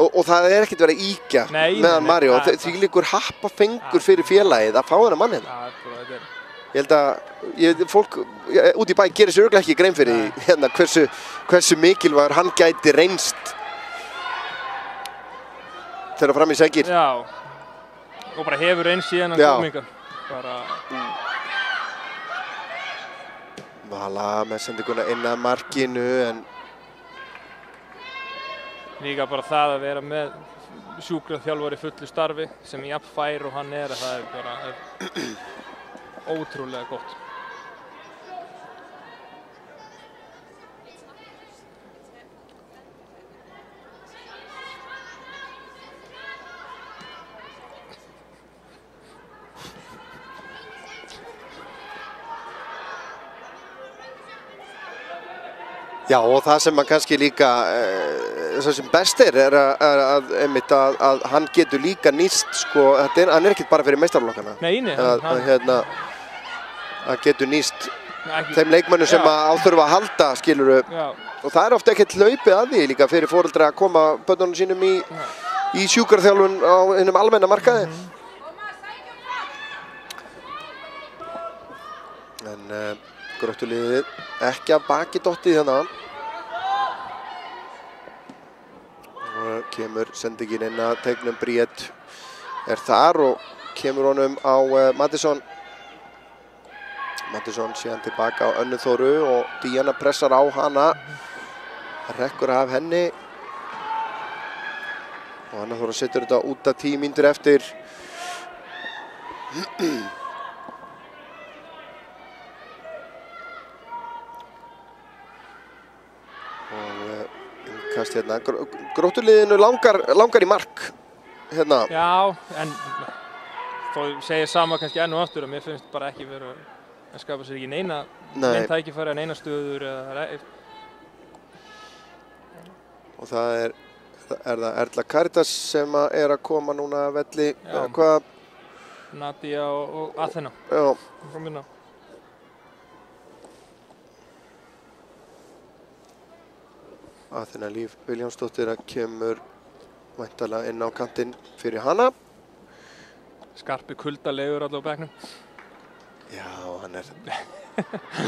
Speaker 1: Og það er ekkert verið að íkja meðan Mario. Því líkur happa fengur fyrir félagið að fá þennan mann hérna. Ég held að fólk út í bæ gerir sér örugglega ekki grein fyrir því hérna hversu mikilvægur hann gæti reynst þegar fram í segir.
Speaker 2: Já, og bara hefur eins síðan að kominga.
Speaker 1: Vala með sendinguna inn að markinu en
Speaker 2: líka bara það að vera með sjúkraþjálfari fullu starfi sem jafn fær og hann er, það er bara ótrúlega gott.
Speaker 1: Já, og það sem hann kannski líka, það sem best er að hann getur líka nýst, sko, hann er ekkert bara fyrir meistaraflokkana.
Speaker 2: Nei,
Speaker 1: að getur nýst þeim leikmönnum sem á þurfa að halda, skilurðu. Og það ofta ekkert hlaupið að því líka fyrir foreldra að koma börnunum sínum í sjúkraþjálfun á hinum almenna markaði. En Gróttuliðið ekki að baki dottið hérna. Og kemur sendingin inn að teiknum. Bríet þar og kemur honum á Mattisson. Mattisson síðan tilbaka á Önnu Þóru og Díana pressar á hana. Rekkur af henni. Og Anna Þóra setur þetta út að 10 mínútur eftir. Og innkast hérna. Gróttuliðinu langar í mark hérna.
Speaker 2: Já, en þó segir sama kannski enn og aftur að mér finnst bara ekki verið að skapa sér ekki neina tækifæri en neina stöður eða.
Speaker 1: Og það er það Erla Karitas sem er að koma núna að velli. Hvað?
Speaker 2: Nadia og Athena.
Speaker 1: Já. Athena Líf Viljámsdóttir kemur væntanlega inn á kantinn fyrir hana.
Speaker 2: Skarpi kuldalegur allavega á bekknum.
Speaker 1: Já, hann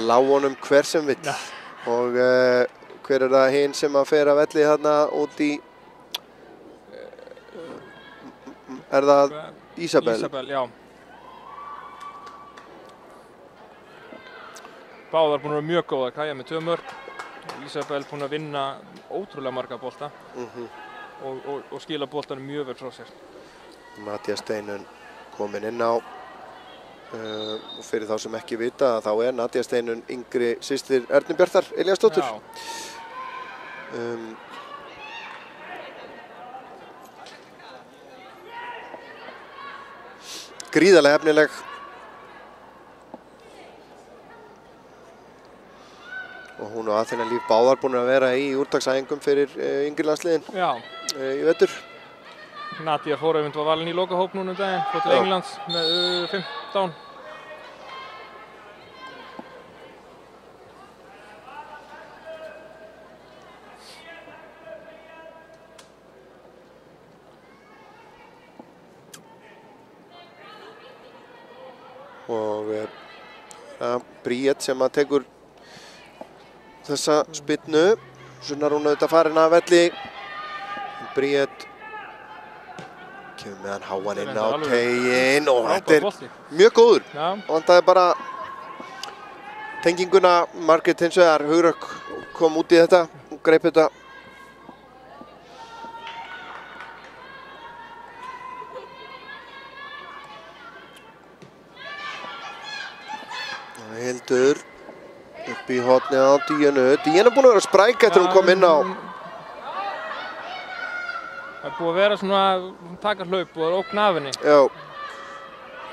Speaker 1: lá honum hver sem vill. Og hver er það hinn sem að fer að velli þarna út í... Er það Ísabel?
Speaker 2: Ísabel, já. Báðar búin að vera mjög góða. Kaja með 2 mörk. Ísabel búin að vinna ótrúlega marga bolta. Og skila boltanum mjög vel frá sér.
Speaker 1: Nadia Steinun komin inn á. Og fyrir þá sem ekki vita þá er Nadia Steinun yngri systir Ernu Bjartar Elíasdóttur. Gríðarlega efnileg. Og hún og Athena Líf báðar búin að vera í úrtaksæfingum fyrir yngri landsliðin í vetur.
Speaker 2: Nadia var valin í lokahóp núna daginn, fór til Englands með 15.
Speaker 1: Og Bríet sem að tekur þessa spyrnu. Sunnar hún auðvitað farin að velli. Bríet kemur með hann háan inn á teiginn og þetta er mjög góður. Og vantaði bara tenginguna. Margrét hins vegar Hugrök kom út í þetta og greip þetta. Hildur upp í hornið á Díanu. Díana búin að vera spræk eftir hún kom inn á.
Speaker 2: Það er búið að vera svona taka hlaup og það er ógn af henni.
Speaker 1: Já.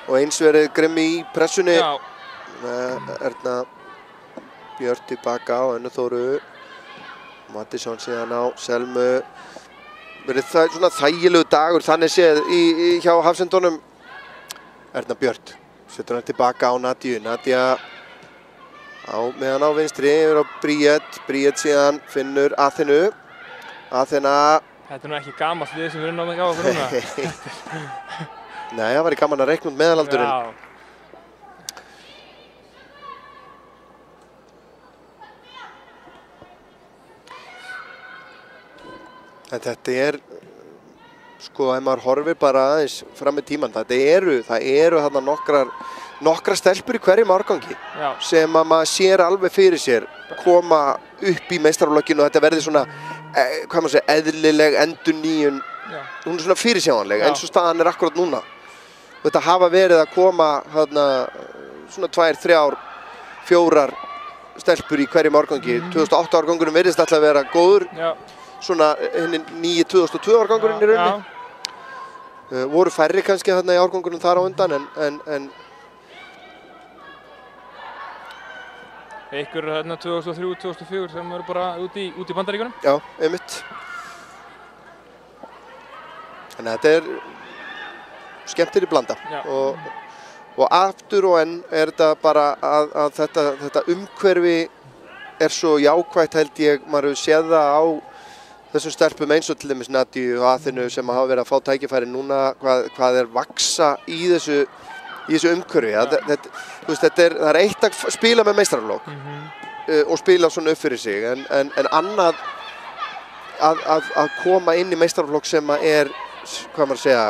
Speaker 1: Og eins verið grimmi í pressunni.
Speaker 2: Já.
Speaker 1: Erna Björt tilbaka á Önnu Þóru. Mattisson síðan á Selmu. Verið það svona þægilegu dagur þannig séð hjá Hafsendunum. Erna Björt setur hann tilbaka á Nadiu. Nadia með hann á vinstri yfir á Bríet. Bríet síðan finnur Athenu. Athena.
Speaker 2: Þetta er nú ekki gamalt lið sem við erum á okkur núna.
Speaker 1: Nei, það var í gaman að reikna út meðalaldurinn.
Speaker 2: Já.
Speaker 1: En þetta er, sko, ef maður horfir bara aðeins fram með tímann, það eru þarna nokkrar stelpur í hverjum árgangi sem að maður sér alveg fyrir sér koma upp í meistaraflokkinu og þetta verði svona, hvað maður segja, eðlileg endurnýjun. Hún er svona fyrirsjáanleg eins og staðan er akkurat núna. Og þetta hafa verið að koma þarna svona 2, 3, 4 stelpur í hverjum árgangi. 2008 árgangurinn virðist alltaf að vera góður. Svona henni 2002 árgangurinn í rauninni. Voru færri kannski þarna í árgangurinn þar á undan en
Speaker 2: Einhver hérna 2003, 2004 sem eru bara út í Bandaríkjunum.
Speaker 1: Já, einmitt. Þannig að þetta er skemmtileg blanda Og aftur og enn þetta bara að þetta umhverfi svo jákvætt held ég, maður hefur séð það á þessum stelpum eins og til dæmis Nadíu og Aþenu sem hafa verið að fá tækifæri núna, hvað vaksa í þessu umhverfi. Það er eitt að spila með meistaraflokk og spila svona upp fyrir sig, en annað að koma inn í meistaraflokk sem hvað maður segja,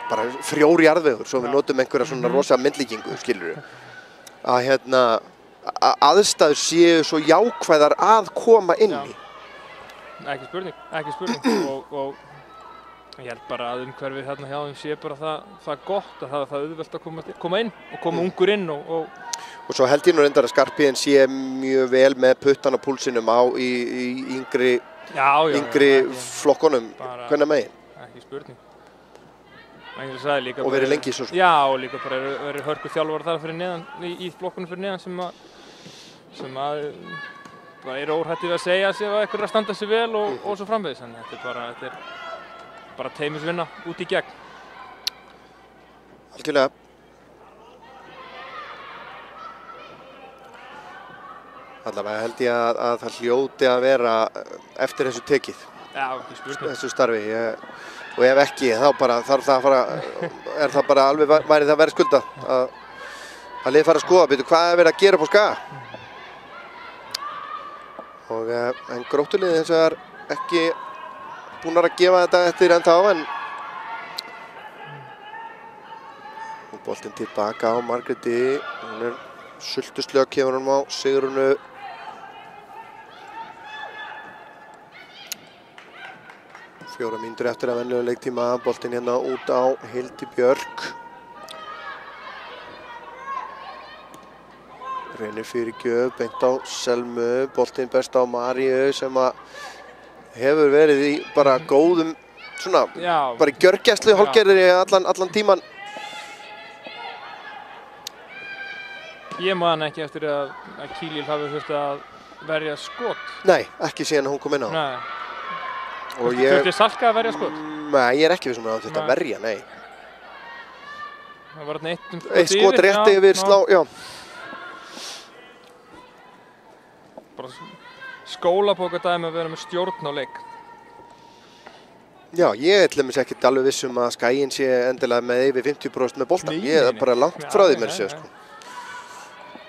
Speaker 1: bara frjór jarðvegur, svo við notum einhverja svona rosa myndlíkingu, skilurðu. Að aðstæður séu svo jákvæðar að koma inn í.
Speaker 2: Ekki spurning. Og ég held bara að umhverfið hérna hjá þeim sé bara það gott að það er auðvelt að koma inn og koma ungur inn
Speaker 1: og svo held ég nú reyndar að Skarphéðinn sé mjög vel með puttan á púlsinum í yngri flokkunum, hvernig megin.
Speaker 2: Ekki spurning.
Speaker 1: Og verið lengi í svo.
Speaker 2: Já, og líka bara verið hörku þjálfara þar fyrir neðan, í flokkunum fyrir neðan sem að bara óhrætt við að segja sig að eitthvað að standa sig vel og svo framvegis. En þetta er bara teymisvinna út í gegn.
Speaker 1: Algjörlega. Allavega held ég að það hljóti að vera eftir þessu tekið.
Speaker 2: Já, ekki spurning.
Speaker 1: Þessu starfi. Og ef ekki, þá bara þarf það að fara, það bara alveg væri það verðskuldað að lið fara að skoða, byrju, hvað verið að gera upp á Skaga. En Gróttuliðið hins vegar ekki búnar að gefa þetta eftir ennþá, og boltinn tilbaka á Margréti. Hún sultuslög, kemur hún á Sigrúnu. Fjóra mínútur eftir að venjulegum leiktíma, boltinn hérna út á Hildi Björk. Reynir fyrirgjöf, beint á Selmu, boltinn berst á Maríu sem hefur verið í bara góðum, svona, bara í gjörgæslu hálfgerðir í allan tíman.
Speaker 2: Ég man ekki eftir að Kílíl hafi þurft að verja skot.
Speaker 1: Nei, ekki síðan hún kom inn á.
Speaker 2: Nei.
Speaker 1: Þurfti
Speaker 2: Salka að verja skot?
Speaker 1: Nei, ég ekki viss að það þurfti að verja, nei.
Speaker 2: Það var þarna
Speaker 1: eitt skot rétt yfir slá, já.
Speaker 2: Bara skólabókardæmi að vera með stjórn á leik.
Speaker 1: Já, ég er til dæmis ekkert alveg viss að Skaginn sé endilega með yfir 50% með bolta. Ég er bara langt frá því mér séu, sko.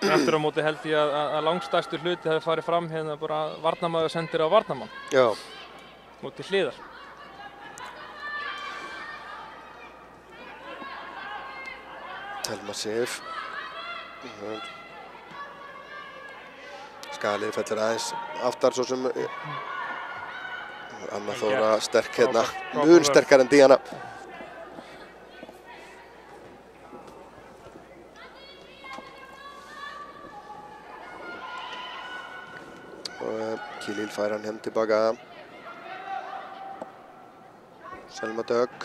Speaker 2: Eftir á móti held ég að langstærstur hluti hefði farið fram hérna bara varnarmaður sendir á varnarmann.
Speaker 1: Já.
Speaker 2: Móti hliðar.
Speaker 1: Telma Sif. Skagaliðið fellur aðeins aftar svo sem Anna Þóra sterk hérna, mun sterkar en Díana. Kílíl fær hann heim tilbaka. Selma Dögg.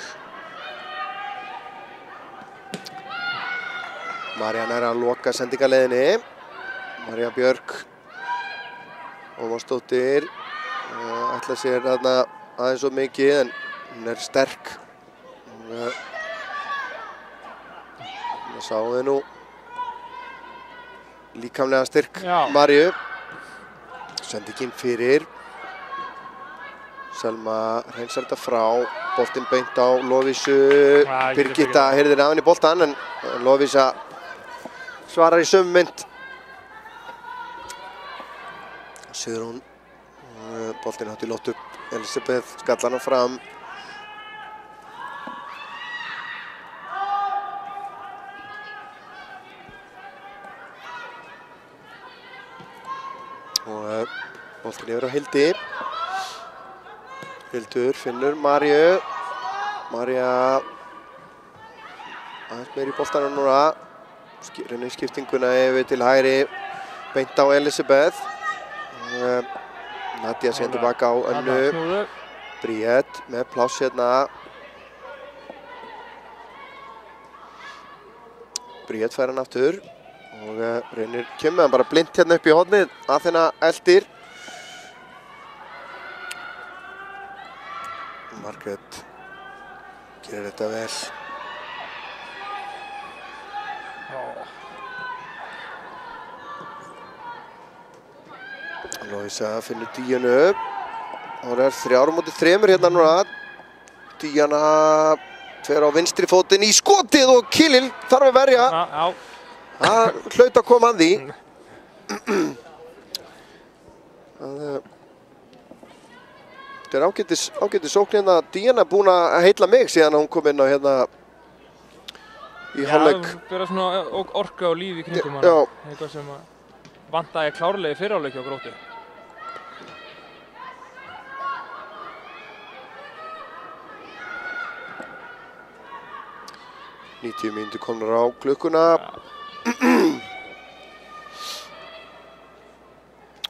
Speaker 1: Marían að loka sendingarleiðinni. María Björk Ómarsdóttir ætla sér þarna aðeins of mikið en hún sterk. Það sáum við nú líkamlega styrk Maríu. Sendingin fyrir. Selma hreinsar þetta frá. Boltinn beint á Lovísu. Birgitta heyrðir af henni boltan en Lovísa svarar í sömu mynd. Sigrún. Boltinn hátt í lótt upp. Elisabeth skallar hann fram. Og boltinn yfir á Hildi. Hildur finnur Maríu. María aðeins meir í boltanum núna. Reynir skiptinguna yfir til hægri. Beint á Elisabeth. Nadia sér tilbaka á Önnu. Bríett með pláss hérna. Bríett fær hann aftur. Og Reynir kemur hann bara blint hérna upp í hornið. Aþena eldir. Margrét gerir þetta vel. Lovísa finnur Díanu upp. Það er 3-3 hérna núna. Díana fer á vinstri fótinn í skotið og Kilill þarf að verja. Það hlaut að koma að því. Þetta er ágætis sókn hérna. Díana búin að heilla mig síðan hún kom inn á hérna í hálfleik.
Speaker 2: Já, byrja svona orka og líf í kringum hana. Eitthvað sem vantaði klárlega í fyrrháleik hjá Gróttu.
Speaker 1: Ja. 90 mínútur komnar á klukkuna.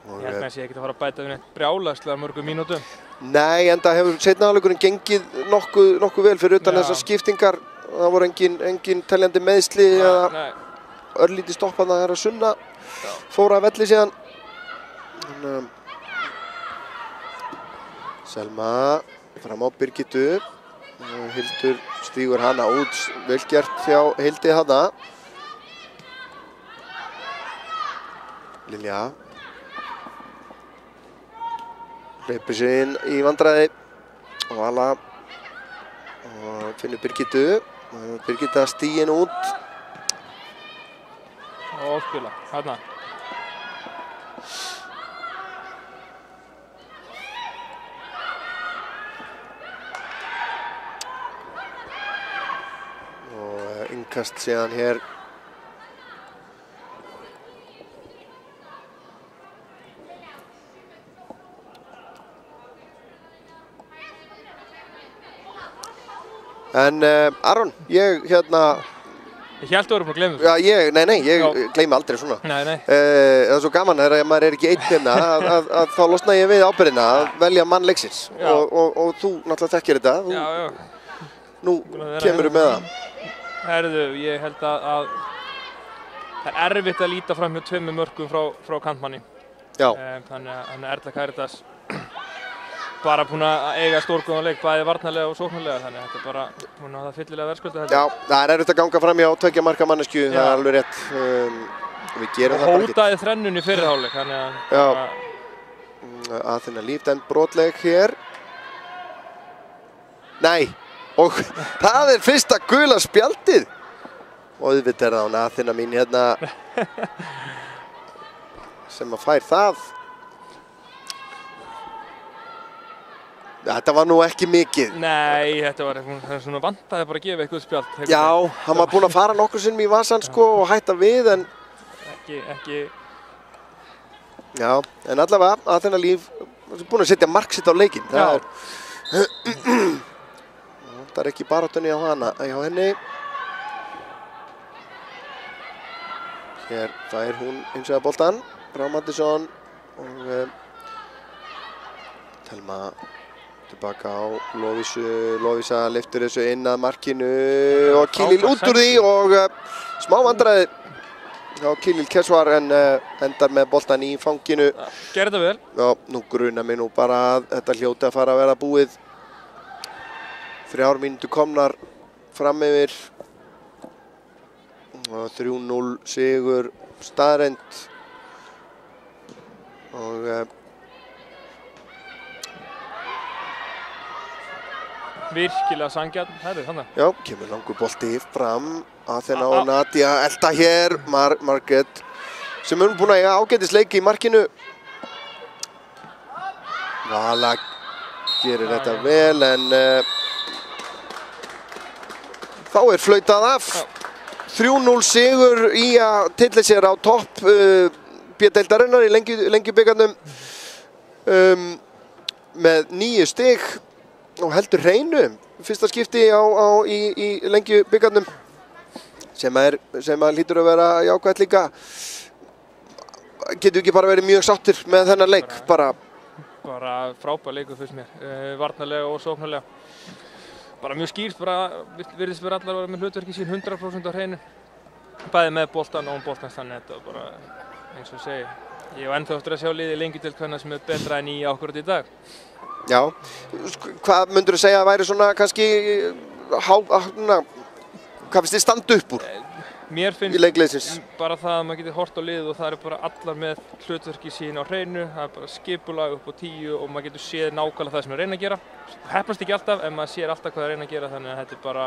Speaker 2: Ég held með að ég ekki að fara að bæta við neitt brjálæðslega mörgum mínútum.
Speaker 1: Nei, en það hefur seinni hálfleikurinn gengið nokkuð vel fyrir utan þessar skiptingar. Það voru engin teljandi meiðsli eða örlítið stoppað að það er að Sunna fóra að velli síðan. Selma fram á Birgittu. Hildur stígur hana út, vel gert hjá Hildi hana. Lilja hleypur sig inn í vandræði og Vala og finnur Birgittu. Birgitta stígin út.
Speaker 2: Og spila, hérna.
Speaker 1: Innkast síðan hér. En Aron, ég hérna...
Speaker 2: Ég held að þú voru búin að gleyma þessu.
Speaker 1: Já, nei, ég gleymi aldrei svona.
Speaker 2: Nei.
Speaker 1: Það er svo gaman þegar maður er ekki einn hérna að þá losna ég við ábyrgðina að velja mann leiksins. Og þú náttúrulega þekkir þetta.
Speaker 2: Já.
Speaker 1: Nú kemurðu með það.
Speaker 2: Herðu, ég held að það er erfitt að líta fram hjá 2 mörkum frá kantmanni.
Speaker 1: Já.
Speaker 2: Þannig að Erla Karítas bara búin að eiga stórgóðan leik, bæði varnarlega og sóknarlega, þannig að þetta er bara búin að það fyllilega verðskulda heldur. Já, það er erfitt að ganga fram hjá 2 marka mannesku, það er alveg rétt. Við gerum það bara ekki. Hótaði þrennun í fyrri hálfleik, þannig að...
Speaker 1: Já, Aþena Líf brotleik hér. Nei, og það er fyrsta gula spjaldið. Og auðvitað er það hún Aþena mín hérna sem að fær það. Þetta var nú ekki mikið.
Speaker 2: Nei, þetta var svona vantaði bara að gefa eitthvað spjald.
Speaker 1: Já, hann var búinn að fara nokkur sinnum í vasann sko og hætta við, en...
Speaker 2: Ekki...
Speaker 1: Já, en allavega, Aþena Líf er búinn að setja mark sitt á leikinn. Það er ekki baráttunni á henni. Hér fær hún hins vegar boltann, Brá Mattisson og Telma tilbaka á Lovísu. Lovísa lyftur þessu inn að markinu og Kilill út úr því og smá vandræði á Kilill Kesvar en endar með boltan í fanginu.
Speaker 2: Gerði það vel.
Speaker 1: Já, nú grunar mig nú bara að þetta hljóti að fara að vera búið. 3 mínútur komnar fram yfir og 3-0 sigur staðreynd og
Speaker 2: virkilega sanngjarn, þannig.
Speaker 1: Já, kemur langur bolti fram. Aþena og Nadia elta hér. Margrét sem er búin að eiga ágætisleik í markinu. Vala gerir þetta vel en þá er flautað af. 3-0 sigur í að tilla sér á topp B-deildarinnar í Lengjubikarnum með 9 stig. Og heldur hreinu, fyrsta skipti í Lengjubikarnum sem að hlýtur að vera jákvætt líka. Getur ekki bara verið mjög sáttir með þennan leik? Bara
Speaker 2: frábær leikur fyrst mér, varnarlega og sóknarlega. Bara mjög skýrt, virðist vera allar að vera með hlutverki sín 100% á hreinu. Bæði með boltan og boltans, þannig að þetta var bara eins og segi. Ég var ennþá eftir að sjá liðið Lengjudeild sem er betra en í akkurat í dag.
Speaker 1: Já, hvað myndur þú segja að væri svona kannski, hvað finnst þið standa upp úr?
Speaker 2: mér finnst
Speaker 1: í leikliðsins.
Speaker 2: bara það að maður getur hort á liðið og það eru bara allar með hlutverki sín á hreinu, það er bara skipulag upp á 10 og maður getur séð nákvæmlega það sem er að reyna að gera. Heppnast ekki alltaf en maður sér alltaf hvað er að reyna að gera, þannig að þetta er bara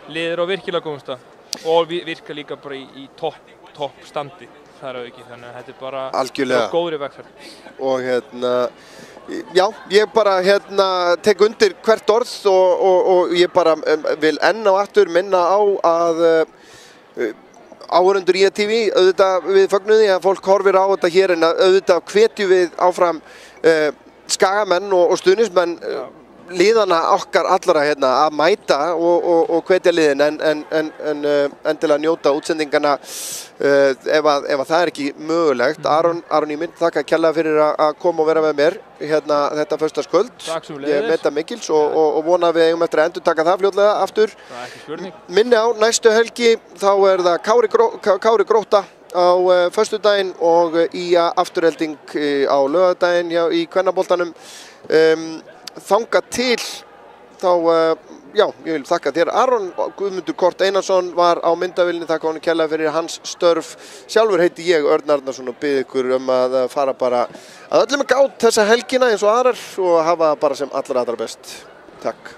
Speaker 2: liðir á virkilega góðum stað og virka líka bara í topp standi þar á ekki, þannig að þetta er bara
Speaker 1: algjörlega
Speaker 2: góðri vegferð.
Speaker 1: Og já, ég bara tek undir hvert orð og ég bara vil enn og aftur minna á að áhorfendur IATV, auðvitað við fögnum því að fólk horfir á þetta hér en auðvitað hvetjum við áfram skagamenn og stuðningsmenn liðana okkar allra að mæta og hvetja liðin en endilega njóta útsendingana ef það er ekki mögulegt. Aron, ég myndi þakka kærlega fyrir að koma og vera með mér þetta föstudagskvöld.
Speaker 2: Takk sem leiðis.
Speaker 1: Ég meta mikils og vona við eigum eftir að endurtaka það fljótlega aftur.
Speaker 2: Það er ekki spurning.
Speaker 1: Minni á næstu helgi þá er það Kári Grótta á föstudaginn og IA afturhelding á laugardaginn í kvennaboltanum. Þangað til þá, ég vil þakka þér Aron. Guðmundur Kort Einarsson var á myndavélinni, þakka honum kærlega fyrir hans störf. Sjálfur heiti ég Örn Arnarsson og bið ykkur að fara bara að öllum gát þessa helgina eins og aðrar og hafa bara sem allra best. Takk.